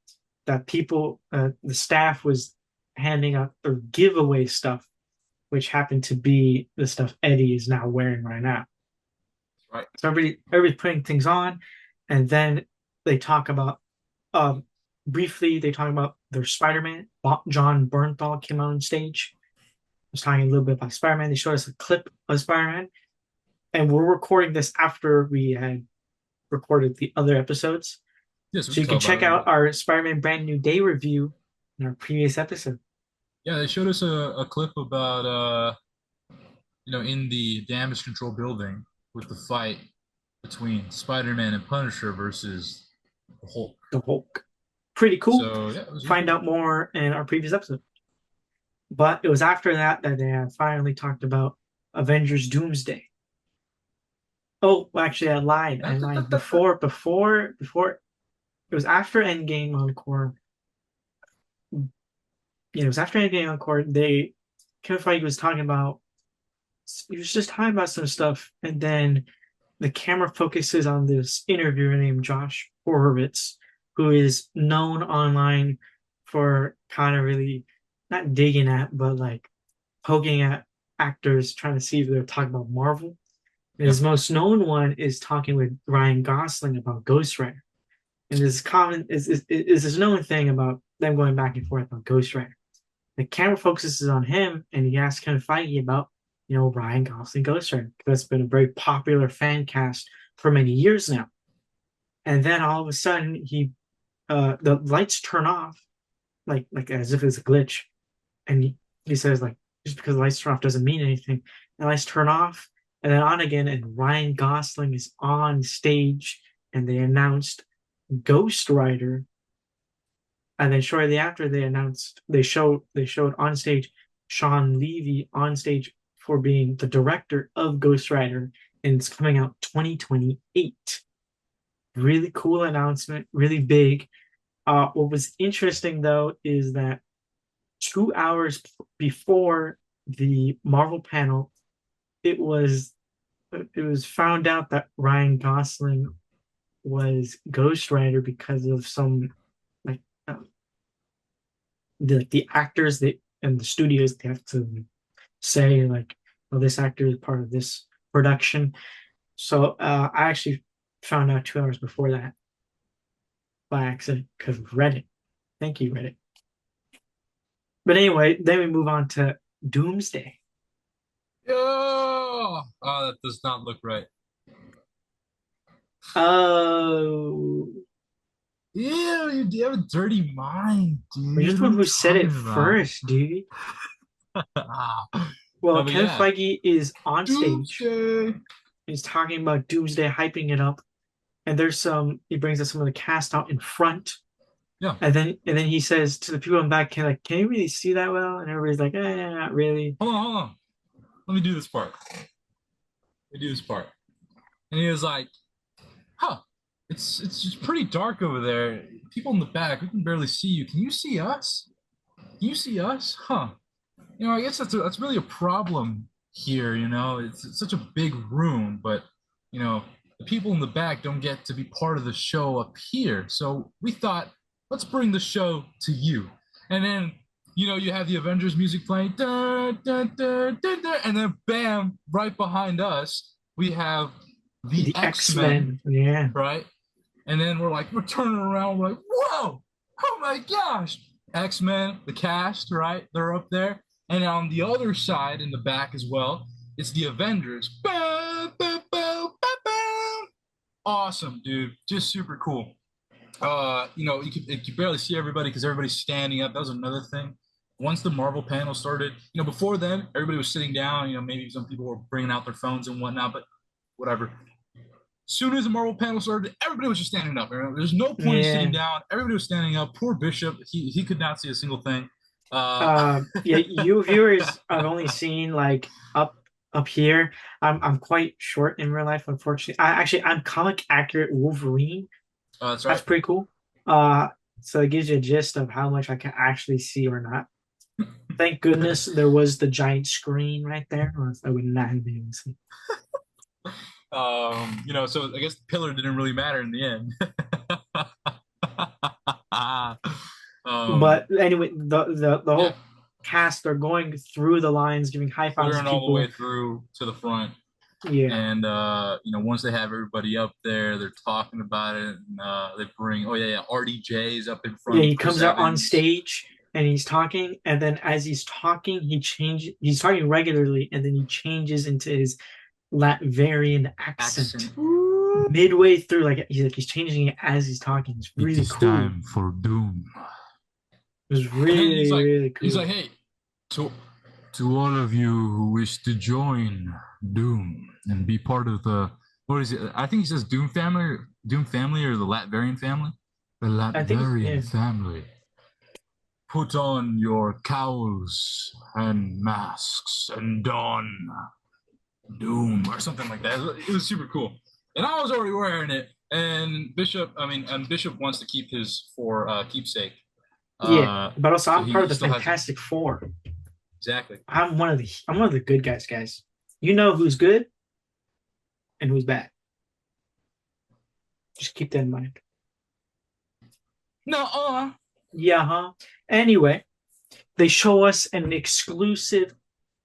S1: people, the staff was handing out or giveaway stuff, which happened to be the stuff Eddie is now wearing right now.
S2: Right.
S1: So everybody's putting things on, and then they talk about um briefly they talk about their Spider-Man. John Bernthal came out on stage. Was talking a little bit about Spider-Man. They showed us a clip of Spider-Man, and we're recording this after we had recorded the other episodes.
S2: Yes, we
S1: So
S2: can
S1: you can
S2: talk about
S1: check
S2: it a little
S1: out
S2: bit.
S1: our Spider-Man Brand New Day review in our previous episode.
S2: Yeah, they showed us a clip about in the damage control building with the fight between Spider-Man and Punisher versus the Hulk.
S1: The Hulk. Pretty cool.
S2: So yeah, it was
S1: Find
S2: cool.
S1: out more in our previous episode. But it was after that that they finally talked about Avengers Doomsday. Oh, well, actually, I lied. I lied. Before it was after Endgame Encore. Yeah, it was after Endgame Encore. Kevin Feige was talking about. He was just talking about some stuff, and then the camera focuses on this interviewer named Josh Horowitz, who is known online for kind of really not digging at, but like poking at actors, trying to see if they're talking about Marvel. And
S2: Yeah.
S1: his most known one is talking with Ryan Gosling about Ghost Rider. And this common is this known thing about them going back and forth on Ghost Rider. The camera focuses on him, and he asks Kevin Feige about, Ryan Gosling Ghost Rider. That's been a very popular fan cast for many years now. And then all of a sudden, the lights turn off, like as if it's a glitch, and he says like just because the lights turn off doesn't mean anything. The lights turn off and then on again, and Ryan Gosling is on stage, and they announced Ghost Rider, and then shortly after they showed on stage Sean Levy on stage for being the director of Ghost Rider, and it's coming out 2028. Really cool announcement, really big. What was interesting though is that 2 hours before the Marvel panel, it was it was found out that Ryan Gosling was Ghost Rider because of some like the actors that and the studios they have to say like, well, this actor is part of this production. So I actually found out 2 hours before that by accident because of Reddit. Thank you, Reddit. But anyway, then we move on to Doomsday.
S2: Oh, that does not look right.
S1: Oh,
S2: Yeah, you have a dirty mind,
S1: you're
S2: dude.
S1: the
S2: What
S1: one
S2: are you
S1: who said it
S2: talking about?
S1: first, dude.
S2: No,
S1: Well,
S2: but
S1: Kevin
S2: yeah,
S1: Feige is on stage.
S2: Doomsday.
S1: He's talking about Doomsday, hyping it up, and he brings us some of the cast out in front,
S2: Yeah,
S1: and then he says to the people in the back, can you really see that well? And everybody's like, not really.
S2: hold on. Let me do this part. Let me do this part. And he was like, "Huh, it's just pretty dark over there. People in the back, we can barely see you. Can you see us? Can you see us? Huh? I guess that's really a problem here. It's such a big room, but the people in the back don't get to be part of the show up here. So we thought, let's bring the show to you. And then you have the Avengers music playing, dun, dun, dun, dun, dun, and then bam, right behind us we have the
S1: The
S2: X-Men,
S1: X-Men, yeah.
S2: right? And then we're turning around, we're like, whoa, oh my gosh, X-Men, the cast, right? They're up there. And on the other side, in the back as well, it's the Avengers. Bow, bow, bow, bow, bow. Awesome, dude. Just super cool. You could barely see everybody because everybody's standing up. That was another thing. Once the Marvel panel started, before then, everybody was sitting down. Maybe some people were bringing out their phones and whatnot, but whatever. Soon as the Marvel panel started, everybody was just standing up. There's no point in sitting
S1: Yeah.
S2: down. Everybody was standing up. Poor Bishop, he could not see a single thing. Uh,
S1: Yeah, you viewers, I've only seen like up here. I'm quite short in real life, unfortunately. I'm comic accurate Wolverine.
S2: that's
S1: That's
S2: right.
S1: pretty cool. Uh, so it gives you a gist of how much I can actually see or not. Thank goodness there was the giant screen right there, or else I would not have been able to see.
S2: So I guess the pillar didn't really matter in the end. um,
S1: But anyway, the
S2: yeah,
S1: whole cast are going through the lines, giving high fives to
S2: clearing all the way
S1: people.
S2: through to the front.
S1: Yeah,
S2: And once they have everybody up there, they're talking about it. And they bring, oh yeah, RDJ is up in
S1: yeah.
S2: front with
S1: He
S2: Chris
S1: comes out on
S2: Evans.
S1: stage and he's talking, and then as he's talking, he changes. He's talking regularly, and then he changes into his Latvian accent
S2: Accent.
S1: midway through. Like he's changing it as he's talking. It's
S2: It
S1: really
S2: is
S1: cool.
S2: time for doom.
S1: It was
S2: And then
S1: really really
S2: he's
S1: cool.
S2: like, hey, to to all of you who wish to join Doom and be part of the what is it? I think he says Doom family, or the Latvian family, the
S1: I think
S2: Latvian
S1: yeah.
S2: family. Put on your cowls and masks and don Doom or something like that. It was super cool, and I was already wearing it. And Bishop wants to keep his for keepsake.
S1: Yeah, but also
S2: So
S1: I'm part of
S2: he
S1: the
S2: still has it.
S1: Fantastic Four.
S2: Exactly.
S1: I'm one of the good guys. You know who's good and who's bad. Just keep that in mind.
S2: No,
S1: Yeah, huh? Anyway, they show us an exclusive,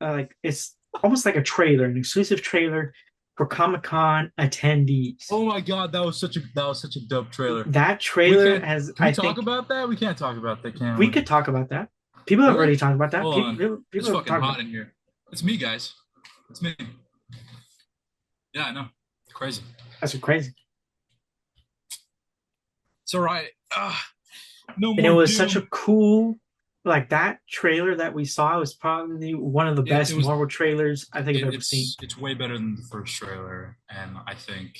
S1: like it's almost like a trailer, an exclusive trailer for Comic-Con attendees.
S2: oh my god, that was such a dope trailer.
S1: That
S2: We
S1: trailer
S2: can't.
S1: has,
S2: Can we
S1: I
S2: talk
S1: think,
S2: about that? We can't talk about that, can
S1: we
S2: we?
S1: could talk about that. People have
S2: Really?
S1: already talked about that.
S2: Hold
S1: People,
S2: on.
S1: people,
S2: It's
S1: people have
S2: fucking
S1: talked about
S2: hot in here. It's me, guys. It's me. Yeah, I know. It's crazy.
S1: that's so crazy.
S2: It's all right. No
S1: And it
S2: more
S1: was such
S2: doom.
S1: a cool, like that trailer that we saw was probably one of the
S2: It
S1: best
S2: was.
S1: Marvel trailers I think I've ever seen.
S2: It's way better than the first trailer, and I think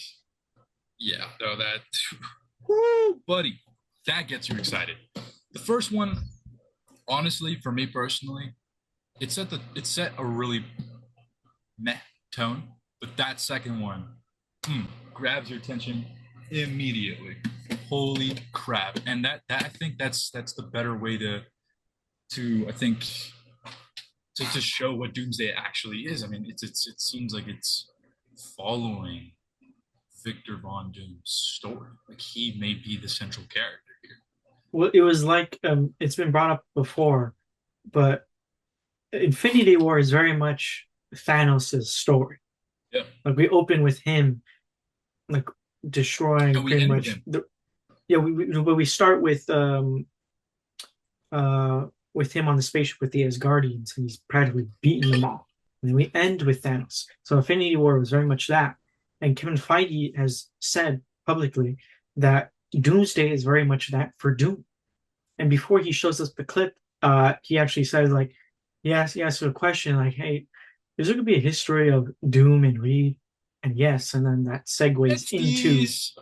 S2: yeah, no, that woo, buddy, that gets you excited. The first one, honestly, for me personally, it set a really meh tone, but that second one grabs your attention immediately. Holy crap! And that I think that's the better way to I think to show what Doomsday actually is. I mean, it seems like it's following Victor Von Doom's story. Like he may be the central character here.
S1: Well, it was like it's been brought up before, but Infinity War is very much Thanos' story.
S2: Yeah,
S1: Like we open with him like destroying
S2: and we
S1: pretty
S2: end with
S1: much
S2: him.
S1: the yeah we start uh with him on the spaceship with the Asgardians and he's practically beaten them all. And then we end with Thanos. So Infinity War was very much that. And Kevin Feige has said publicly that Doomsday is very much that for Doom. And before he shows us the clip, he actually says like, he asked a question like, "Hey, is there gonna be a history of Doom and Reed?" And yes, and then that segues
S2: It's
S1: into
S2: these.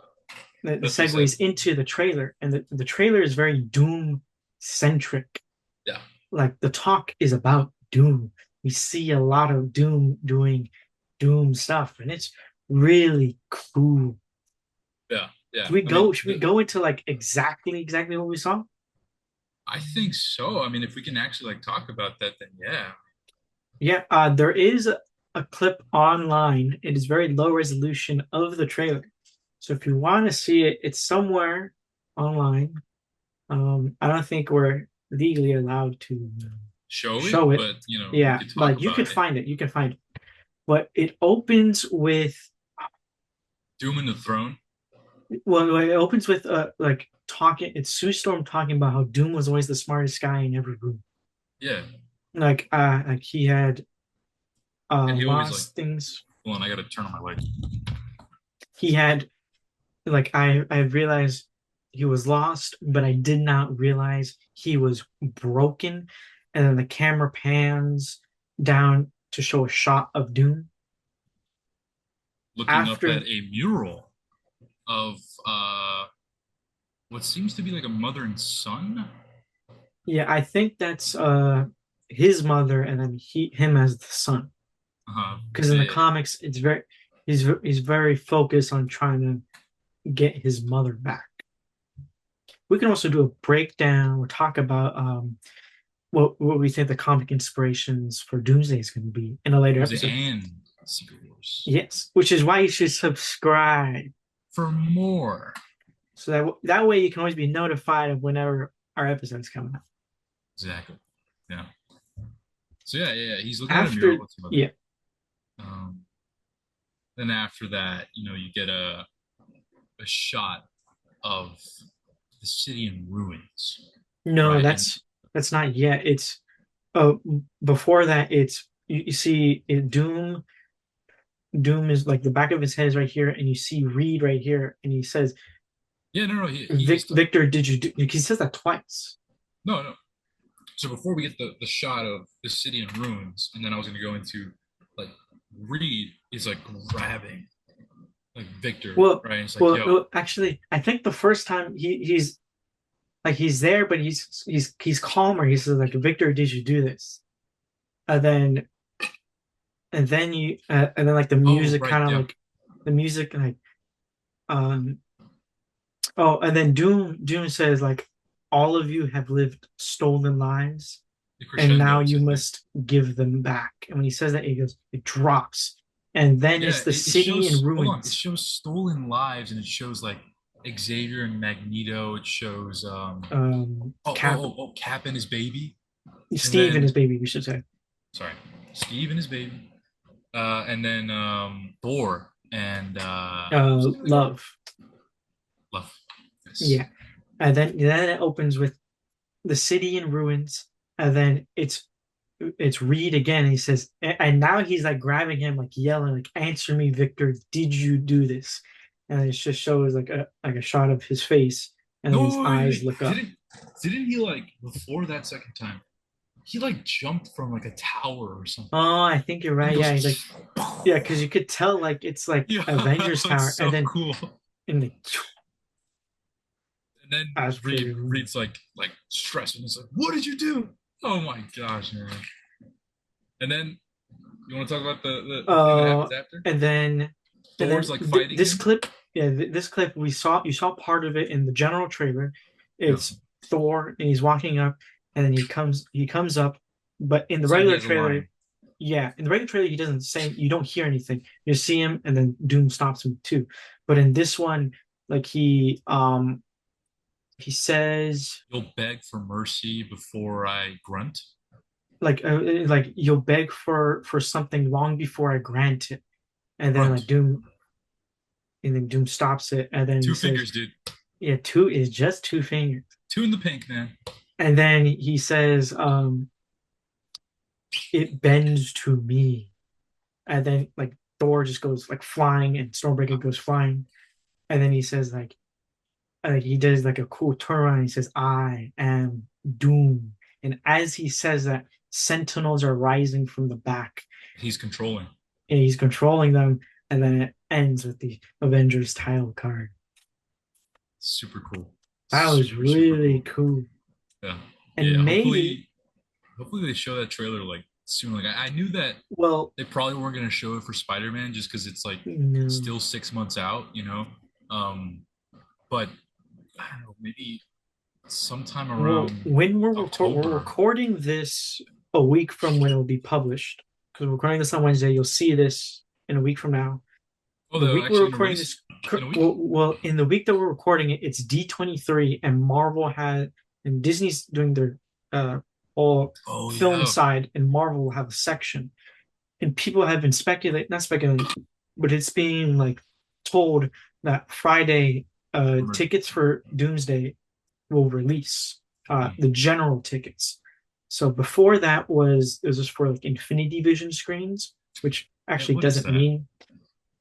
S1: the
S2: That's what he said.
S1: segues into the trailer, and the trailer is very Doom centric.
S2: Yeah,
S1: Like the talk is about Doom. We see a lot of Doom doing Doom stuff, and it's really cool.
S2: yeah, yeah.
S1: Should we
S2: I mean,
S1: go? Should we go into like exactly what we saw?
S2: I think so. I mean, if we can actually like talk about that, then yeah.
S1: Yeah, there is a clip online. It is very low resolution of the trailer. So if you want to see it, it's somewhere online. I don't think we're legally allowed to
S2: Show it,
S1: show it.
S2: but we
S1: Yeah,
S2: could talk
S1: but you
S2: about
S1: could
S2: it.
S1: find it. You can find it. But it opens with,
S2: Doom in the Throne.
S1: well, it opens with like talking. It's Sue Storm talking about how Doom was always the smartest guy in every room.
S2: Yeah,
S1: Like he had
S2: and he always like,
S1: lost things.
S2: hold on, I gotta turn on my light.
S1: He had like I realized he was lost, but I did not realize he was broken. And then the camera pans down to show a shot of Doom.
S2: Looking up at
S1: After
S2: a mural of what seems to be like a mother and son.
S1: Yeah, I think that's his mother and then him as the son.
S2: Uh-huh.
S1: Because in the
S2: Yeah,
S1: comics, he's very focused on trying to get his mother back. We can also do a breakdown or talk about what we think the comic inspirations for Doomsday is going to be in a later
S2: Doomsday
S1: episode.
S2: and Secret Wars
S1: Yes, which is why you should subscribe
S2: for more.
S1: so that way you can always be notified of whenever our episodes come out.
S2: Exactly. Yeah. So yeah. He's looking at a mural
S1: After
S2: with his mother.
S1: yeah,
S2: Um, then after that, you get a shot of the city in ruins,
S1: no,
S2: right? And
S1: that's not yet. It's uh before that. It's you see Doom. Doom is like the back of his head is right here, and you see Reed right here, and he says,
S2: yeah, no, no, he's
S1: Victor, did you do?" He says that twice.
S2: no, no. So before we get the shot of the city in ruins, and then I was going to go into like Reed is like grabbing like Victor,
S1: Well,
S2: right? And it's like, yo,
S1: actually, I think the first time he's like he's there, but he's calmer. He says like, Victor, did you do this? And then and then like the
S2: oh,
S1: music
S2: right,
S1: kind of
S2: yeah,
S1: like the music like um oh, and then Doom says like, all of you have lived stolen lives,
S2: the
S1: and now
S2: crescendo
S1: you
S2: to thing.
S1: must give them back. And when he says that, it drops, and then
S2: Yeah,
S1: it's the
S2: it
S1: city in
S2: shows. Hold on, it
S1: ruins.
S2: shows stolen lives, and it shows like Xavier and Magneto. It shows
S1: Cap,
S2: Cap and his baby, and
S1: Steve and his
S2: then
S1: baby, we should say.
S2: sorry, Steve and his baby, and then Thor and who's the name of the girl?
S1: Love.
S2: Love. Yes.
S1: Yeah. And then it opens with the city in ruins, and then it's Reed again. And he says, and now he's like grabbing him, like yelling, like, "Answer me, Victor! Did you do this?" And it just shows like a shot of his face, and then his
S2: No, wait,
S1: eyes
S2: wait.
S1: look up.
S2: Didn't he like before that second time? He like jumped from like a tower or something,
S1: Oh, I think you're
S2: and he
S1: right. Yeah, he's like,
S2: goes,
S1: yeah, because you could tell like it's like
S2: yeah, that
S1: Avengers
S2: looks
S1: Tower, and
S2: so
S1: then
S2: cool.
S1: in the
S2: And then
S1: that's pretty.
S2: Reed's like stressed, and he's like, "What did you do?" Oh my gosh, man! And then you want to talk about the thing that
S1: Uh,
S2: happens after?
S1: and then
S2: Thor's like fighting
S1: this
S2: him.
S1: clip, yeah, this clip you saw part of it in the general trailer.
S2: Yeah,
S1: It's Thor and he's walking up, and then he comes up, but in the
S2: it's like he
S1: regular
S2: has a
S1: trailer,
S2: line.
S1: yeah, in the regular trailer he doesn't say, you don't hear anything. You see him, and then Doom stops him too. But in this one, like he says
S2: You'll beg for mercy before I grunt.
S1: like you'll beg for something long before I grant it, and then
S2: Grunt.
S1: like Doom and then Doom stops it, and then he
S2: Two
S1: says,
S2: fingers, dude.
S1: "Yeah, two is just two fingers."
S2: Two in the pink, man.
S1: And then he says, "It bends to me." And then like Thor just goes like flying, and Stormbreaker goes flying, and then he says like he does like a cool turnaround. And he says, "I am Doom." And as he says that, sentinels are rising from the back,
S2: He's controlling.
S1: and he's controlling them. And then it ends with the Avengers title card.
S2: Super cool.
S1: That was
S2: Super
S1: really
S2: cool.
S1: cool.
S2: Yeah. Yeah.
S1: And maybe,
S2: Hopefully they show that trailer like soon. Like I knew that
S1: well,
S2: they probably weren't going to show it for Spider-Man just because it's like
S1: no.
S2: still 6 months out, Um, but I don't know, maybe sometime
S1: Well,
S2: around
S1: when we're
S2: October.
S1: recording this a week from when it will be published, because we're recording this on Wednesday, you'll see this in a week from now.
S2: Oh,
S1: The
S2: they're
S1: week we're
S2: actually going to
S1: recording
S2: release
S1: this,
S2: in a week.
S1: in the week that we're recording it, it's D23, and Marvel had and Disney's doing their uh all
S2: Oh
S1: film
S2: yeah,
S1: side, and Marvel will have a section, and people have been speculating, not speculating, but it's being like told that Friday
S2: rumored.
S1: tickets for Doomsday will release the general tickets. So before that was it was just for like Infinity Vision screens, which
S2: Yeah,
S1: actually
S2: what is
S1: doesn't
S2: that,
S1: mean,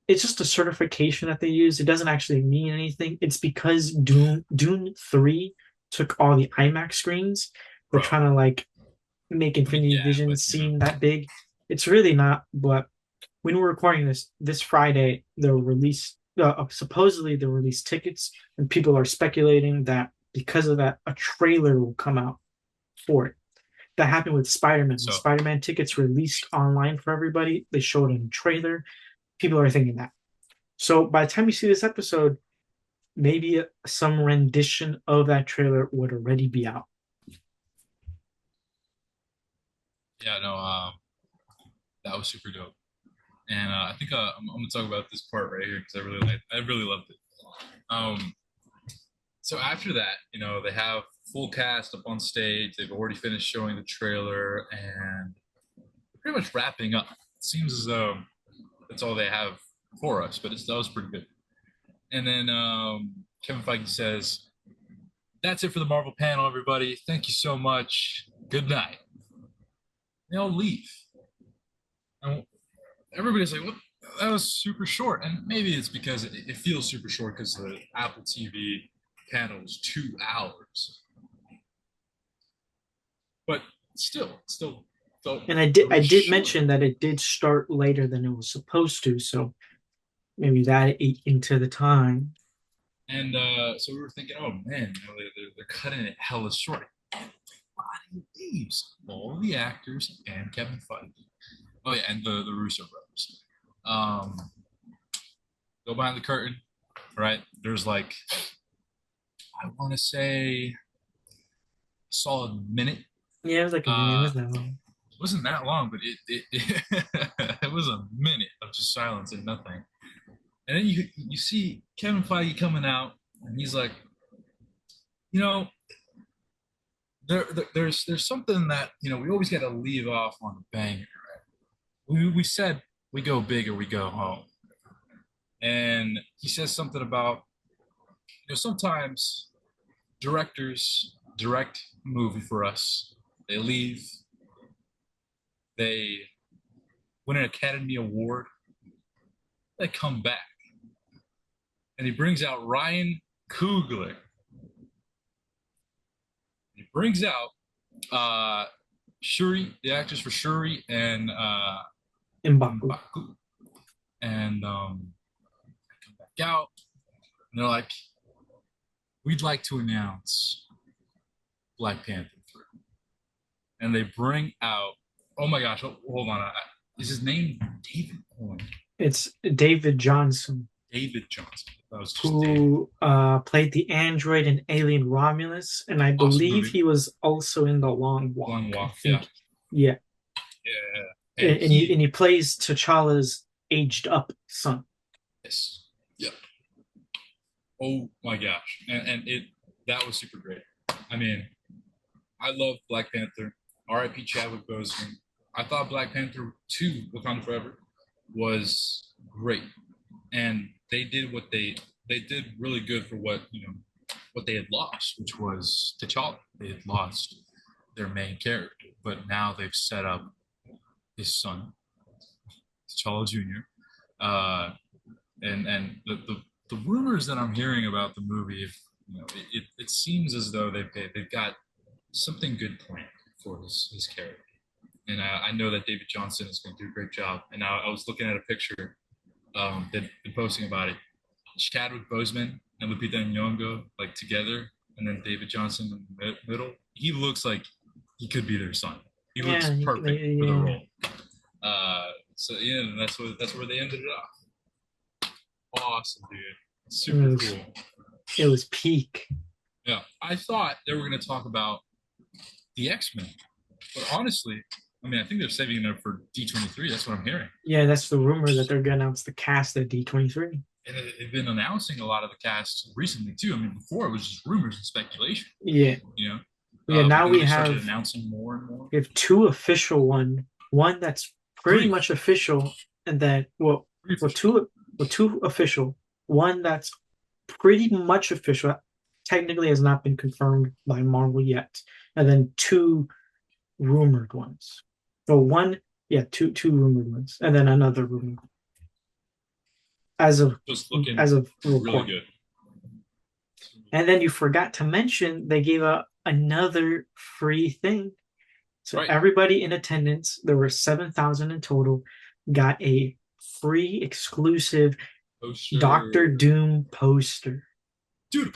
S1: it's just a certification that they use. It doesn't actually mean anything. It's because Dune 3 took all the IMAX screens. They're
S2: bro?
S1: trying to like make
S2: I mean,
S1: Infinity
S2: yeah,
S1: Vision
S2: but
S1: seem that big. It's really not, but when we're recording this Friday, they'll release supposedly they'll release tickets, and people are speculating that because of that, a trailer will come out for it. That happened with Spider-Man. When
S2: So
S1: Spider-Man tickets released online for everybody, they showed in a trailer. People are thinking that. So by the time you see this episode, maybe some rendition of that trailer would already be out.
S2: yeah, no, that was super dope. And I think I'm gonna talk about this part right here because I really loved it. Um, so after that, they have full cast up on stage. They've already finished showing the trailer, and they're pretty much wrapping up. It seems as though that's all they have for us, but that was pretty good. And then Kevin Feige says, "That's it for the Marvel panel, everybody. Thank you so much. Good night." They all leave, and everybody's like, "What? That was super short." And maybe it's because it feels super short because the Apple TV panel is 2 hours, but still felt
S1: And I
S2: really
S1: did
S2: short.
S1: mention that it did start later than it was supposed to, so maybe that ate into the time.
S2: And so we were thinking, oh man, they're cutting it hella short. Body leaves all the actors and Kevin Feige. Oh yeah, and the Russo brothers. Um, Go behind the curtain, right? There's like, I want to say, a solid minute.
S1: Yeah, it was like a minute. It
S2: Uh,
S1: was that long.
S2: it wasn't that long, but it was a minute of just silence and nothing. And then you see Kevin Feige coming out, and he's like, you know, there's something that we always got to leave off on a banger. We said we go big or we go home, and he says something about sometimes directors direct a movie for us, they leave, they win an Academy Award, they come back, and he brings out Ryan Coogler. He brings out Shuri, the actress for Shuri, and
S1: M'Baku.
S2: M'Baku, and come back out, and they're like, "We'd like to announce Black Panther 3," and they bring out. Oh my gosh! Hold on. Is his name David?
S1: It's David Johnson,
S2: David Johnson. That was just David.
S1: who played the android in Alien Romulus, and I
S2: Awesome
S1: believe
S2: movie.
S1: he was also in The Long Walk.
S2: Long
S1: I
S2: Walk. Yeah.
S1: think, yeah.
S2: Yeah. And
S1: And he plays T'Challa's aged up son.
S2: yes. Yep. Oh my gosh. And that was super great. I mean, I love Black Panther. R.I.P. Chadwick Boseman. I thought Black Panther 2, Wakanda Forever, was great. And they did really good for what they had lost, which was T'Challa. They had lost their main character, but now they've set up his son, T'Challa Jr. Uh, and the rumors that I'm hearing about the movie, if it seems as though they've got something good planned for his character. And I know that David Johnson is going to do a great job. And I was looking at a picture they've been posting about it. Chadwick Boseman and Lupita Nyong'o like together, and then David Johnson in the middle. He looks like he could be their son. He looks
S1: Yeah,
S2: perfect for the
S1: yeah.
S2: role. So yeah, that's where they ended it off. Awesome, dude. Super cool.
S1: It was peak.
S2: Yeah, I thought they were going to talk about the X-Men, but honestly, I mean, I think they're saving it for D23. That's what I'm hearing.
S1: Yeah, that's the rumor that they're gonna announce the cast at D23.
S2: And they've been announcing a lot of the cast recently too. I mean, before it was just rumors and speculation.
S1: Yeah,
S2: You know,
S1: yeah. Now
S2: but then they started announcing more and more.
S1: we have two official one that's pretty
S2: Three,
S1: much official, and then two official, one that's pretty much official, technically has not been confirmed by Marvel yet, and then two rumored ones. So one, yeah, two rumored ones, and then another rumored as of
S2: just looking really good.
S1: And then you forgot to mention they gave out another free thing. So
S2: Right.
S1: everybody in attendance, there were 7,000 in total, got a free exclusive
S2: Poster.
S1: Doctor Doom poster.
S2: Dude.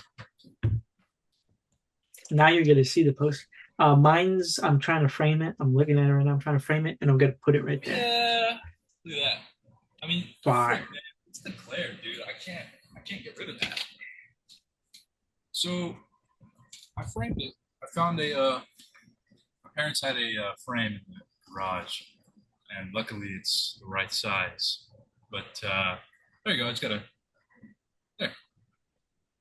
S1: Now you're going to see the poster. Mine's I'm trying to frame it. I'm looking at it right now. I'm trying to frame it, and I'm gonna put it right there.
S2: Yeah. Look at that. I mean, frick,
S1: Fire.
S2: man. It's declared, dude. I can't get rid of that. So I framed it. I found my parents had a frame in the garage, and luckily it's the right size. But there you go. It's got a there.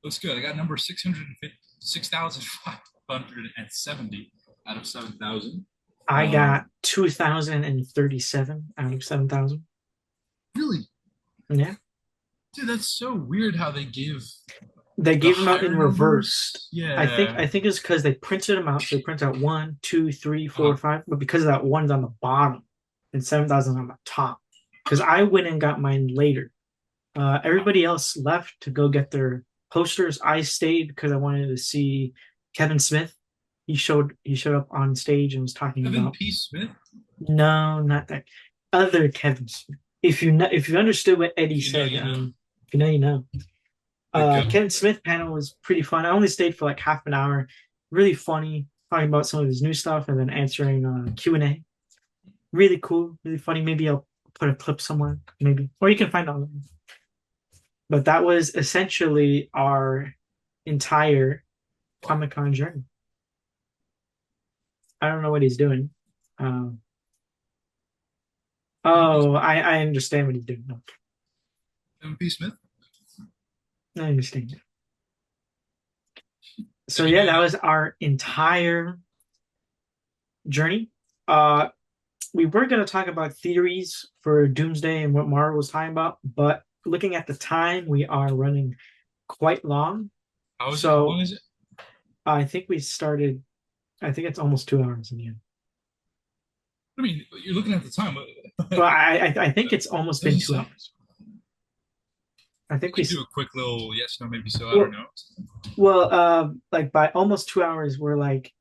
S2: Looks good. I got number 6,570 out of 7,000.
S1: I
S2: Uh,
S1: got 2,037 out of 7,000.
S2: really,
S1: Yeah.
S2: dude, that's so weird how they give
S1: They
S2: the
S1: gave them out in
S2: higher
S1: reverse.
S2: numbers.
S1: I think
S2: Yeah.
S1: I think it's because they printed them out. So they print out one, two, three,
S2: Uh,
S1: four, five. But because of that one's on the bottom and 7,000 on the top. Because I went and got mine later. Everybody else left to go get their posters. I stayed because I wanted to see Kevin Smith. He showed up on stage and was talking
S2: Evan
S1: about
S2: P. Smith.
S1: no, not that other Kevin Smith. If you understood what Eddie
S2: If you know,
S1: said,
S2: you know.
S1: if you know, you know.
S2: There you go.
S1: Kevin Smith panel was pretty fun. I only stayed for like half an hour. Really funny, talking about some of his new stuff and then answering Q&A. Really cool, really funny. Maybe I'll put a clip somewhere, maybe, or you can find it online. But that was essentially our entire Comic Con journey. I don't know what he's doing. Um,
S2: Evan P.
S1: oh, I understand what he's doing. No,
S2: Evan P. Smith.
S1: I understand. So
S2: Have you
S1: yeah,
S2: been?
S1: that was our entire journey. Uh, we were going to talk about theories for Doomsday and what Mara was talking about, but looking at the time, we are running quite long.
S2: How is it? How long
S1: So
S2: is it?
S1: I think we started, I think it's almost 2 hours in the end.
S2: I mean, you're looking at the time.
S1: Well,
S2: It
S1: I think it's almost been
S2: doesn't
S1: two
S2: say.
S1: hours. I
S2: We
S1: think we,
S2: could do a quick little yes, no, maybe so. I don't
S1: well,
S2: know.
S1: like by almost 2 hours, we're like,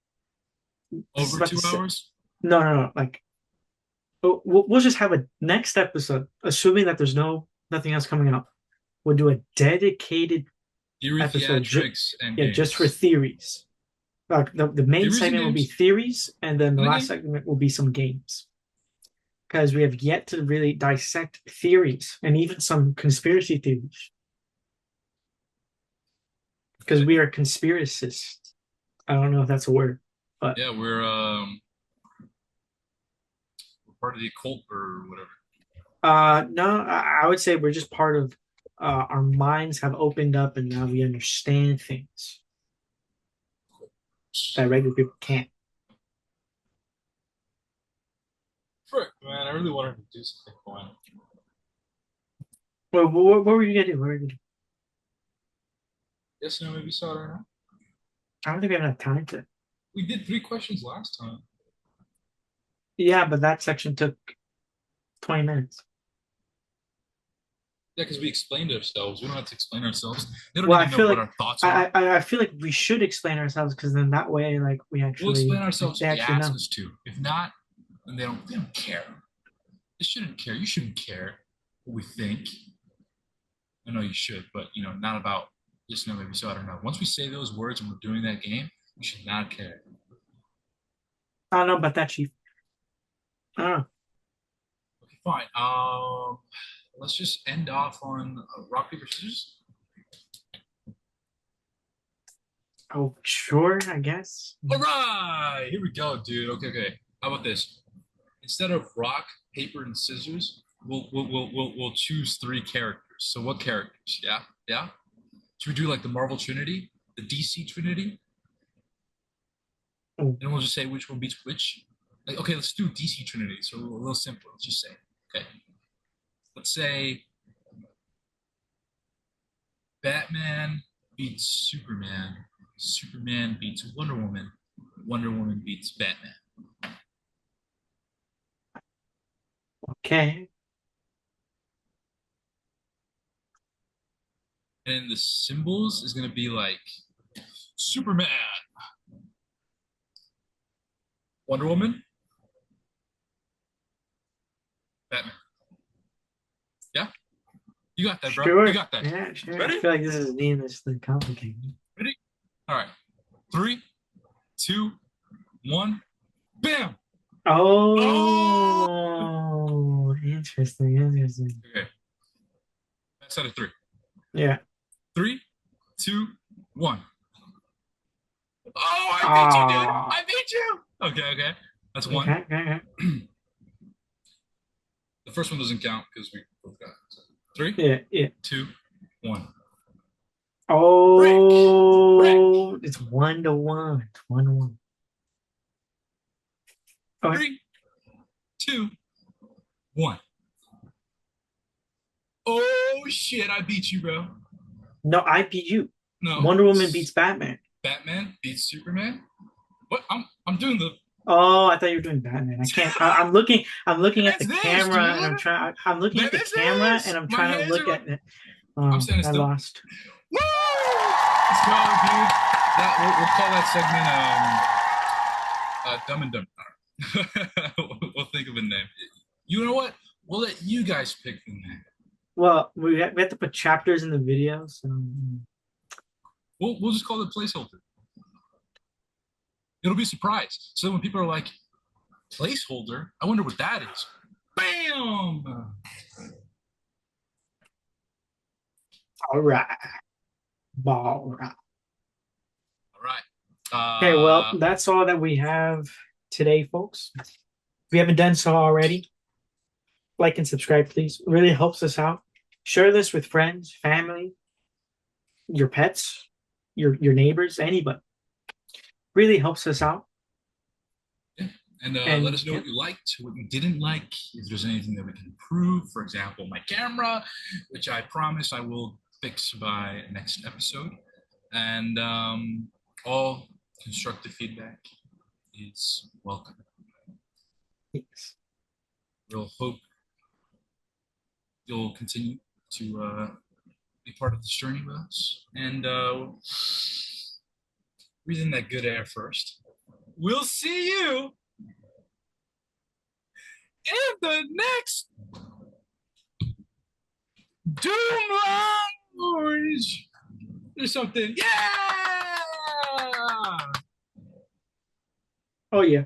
S1: this is
S2: Over
S1: about to
S2: two
S1: sit.
S2: hours.
S1: No, no, no. Like, we'll just have a next episode, assuming that there's nothing else coming up. We'll do a dedicated
S2: Theory,
S1: episode,
S2: theatrics, and
S1: yeah, just for
S2: games.
S1: theories. The main
S2: Theories and
S1: segment will be
S2: games.
S1: theories, and then the
S2: And a
S1: last
S2: game.
S1: segment will be some games. Because we have yet to really dissect theories and even some conspiracy theories. Because
S2: Okay.
S1: we are conspiracists. I don't know if that's a word, but
S2: Yeah, we're part of the occult or whatever.
S1: no, I would say we're just part of our minds have opened up and now we understand things that regular people can't.
S2: Frick, man, I really wanted to do something fun.
S1: Well, what were you gonna do? What were you gonna do?
S2: Yes, no, maybe so. I don't know.
S1: I don't think we have enough time to.
S2: We did three questions last time.
S1: Yeah, but that section took 20 minutes.
S2: Yeah, because we explained ourselves. We don't have to explain ourselves. They don't
S1: Well, I
S2: even know
S1: feel
S2: what
S1: like
S2: our thoughts are.
S1: I feel like we should explain ourselves because then that way, like we
S2: We'll explain
S1: actually like
S2: ourselves
S1: they
S2: if they
S1: actually
S2: ask
S1: know.
S2: us to. If not, then they don't care. They shouldn't care. You shouldn't care what we think. I know you should, but not about yes, no, maybe so. I don't know. Once we say those words and we're doing that game, you should not care.
S1: I don't know about that, Chief. I don't know.
S2: Okay, fine. Let's just end off on rock paper scissors.
S1: Oh, sure, I guess.
S2: All right, here we go, dude. Okay, okay. How about this? Instead of rock, paper, and scissors, we'll choose three characters. So what characters? Yeah, yeah. Should we do like the Marvel Trinity, the DC Trinity,
S1: Oh,
S2: and we'll just say which one beats which? Like, okay, let's do DC Trinity. So a little simpler. Let's just say, okay, let's say Batman beats Superman, Superman beats Wonder Woman, Wonder Woman beats Batman.
S1: okay.
S2: And the symbols is gonna be like Superman, Wonder Woman, Batman. Yeah, you got that, bro. You
S1: Sure.
S2: got that.
S1: Yeah, sure. I
S2: Ready?
S1: feel like this is needlessly complicated.
S2: Ready? All right. Three, two, one, bam. Oh,
S1: Oh, interesting, interesting.
S2: okay. That's out of three.
S1: Yeah.
S2: Three, two, one. Oh, I beat you, dude.
S1: Ah.
S2: I beat you. Okay, okay. That's one.
S1: Okay, okay, okay.
S2: The first one doesn't count because we both got it. So, three,
S1: Yeah, yeah.
S2: two, one. Break, break.
S1: Oh, it's 1-1. It's 1-1. Okay.
S2: Three, two, one. Oh shit! I beat you, bro.
S1: No, I beat you.
S2: No,
S1: Wonder Woman beats Batman.
S2: Batman beats Superman. What? I'm doing the.
S1: Oh, I thought you were doing Batman. I can't. I'm looking at
S2: That's
S1: the
S2: this,
S1: camera, and
S2: dude.
S1: I'm looking at the
S2: That's
S1: camera, and
S2: this.
S1: I'm
S2: My
S1: trying to
S2: hands
S1: look
S2: are.
S1: at it.
S2: I'm
S1: Oh,
S2: standing
S1: I
S2: still.
S1: lost.
S2: Woo! Let's go, dude. That we'll call that segment Dumb and Dumber. We'll think of a name. You know what? We'll let you guys pick the name.
S1: Well, we have to put chapters in the video, so
S2: We'll just call it placeholder. It'll be a surprise. So when people are like, placeholder, I wonder what that is. Bam!
S1: all right, all right.
S2: All right.
S1: Okay, well, that's all that we have today, folks. If you haven't done so already, like and subscribe, please. It really helps us out. Share this with friends, family, your pets, your neighbors, anybody. Really helps us out.
S2: Yeah. And let
S1: And
S2: us know
S1: yeah,
S2: what you liked, what you didn't like, if there's anything that we can improve. For example, my camera, which I promise I will fix by next episode. And all constructive feedback is welcome.
S1: yes.
S2: We'll hope you'll continue to be part of this journey with us. And breathe in that good air first. We'll see you in the next Doom Lounge or something. Yeah!
S1: Oh yeah.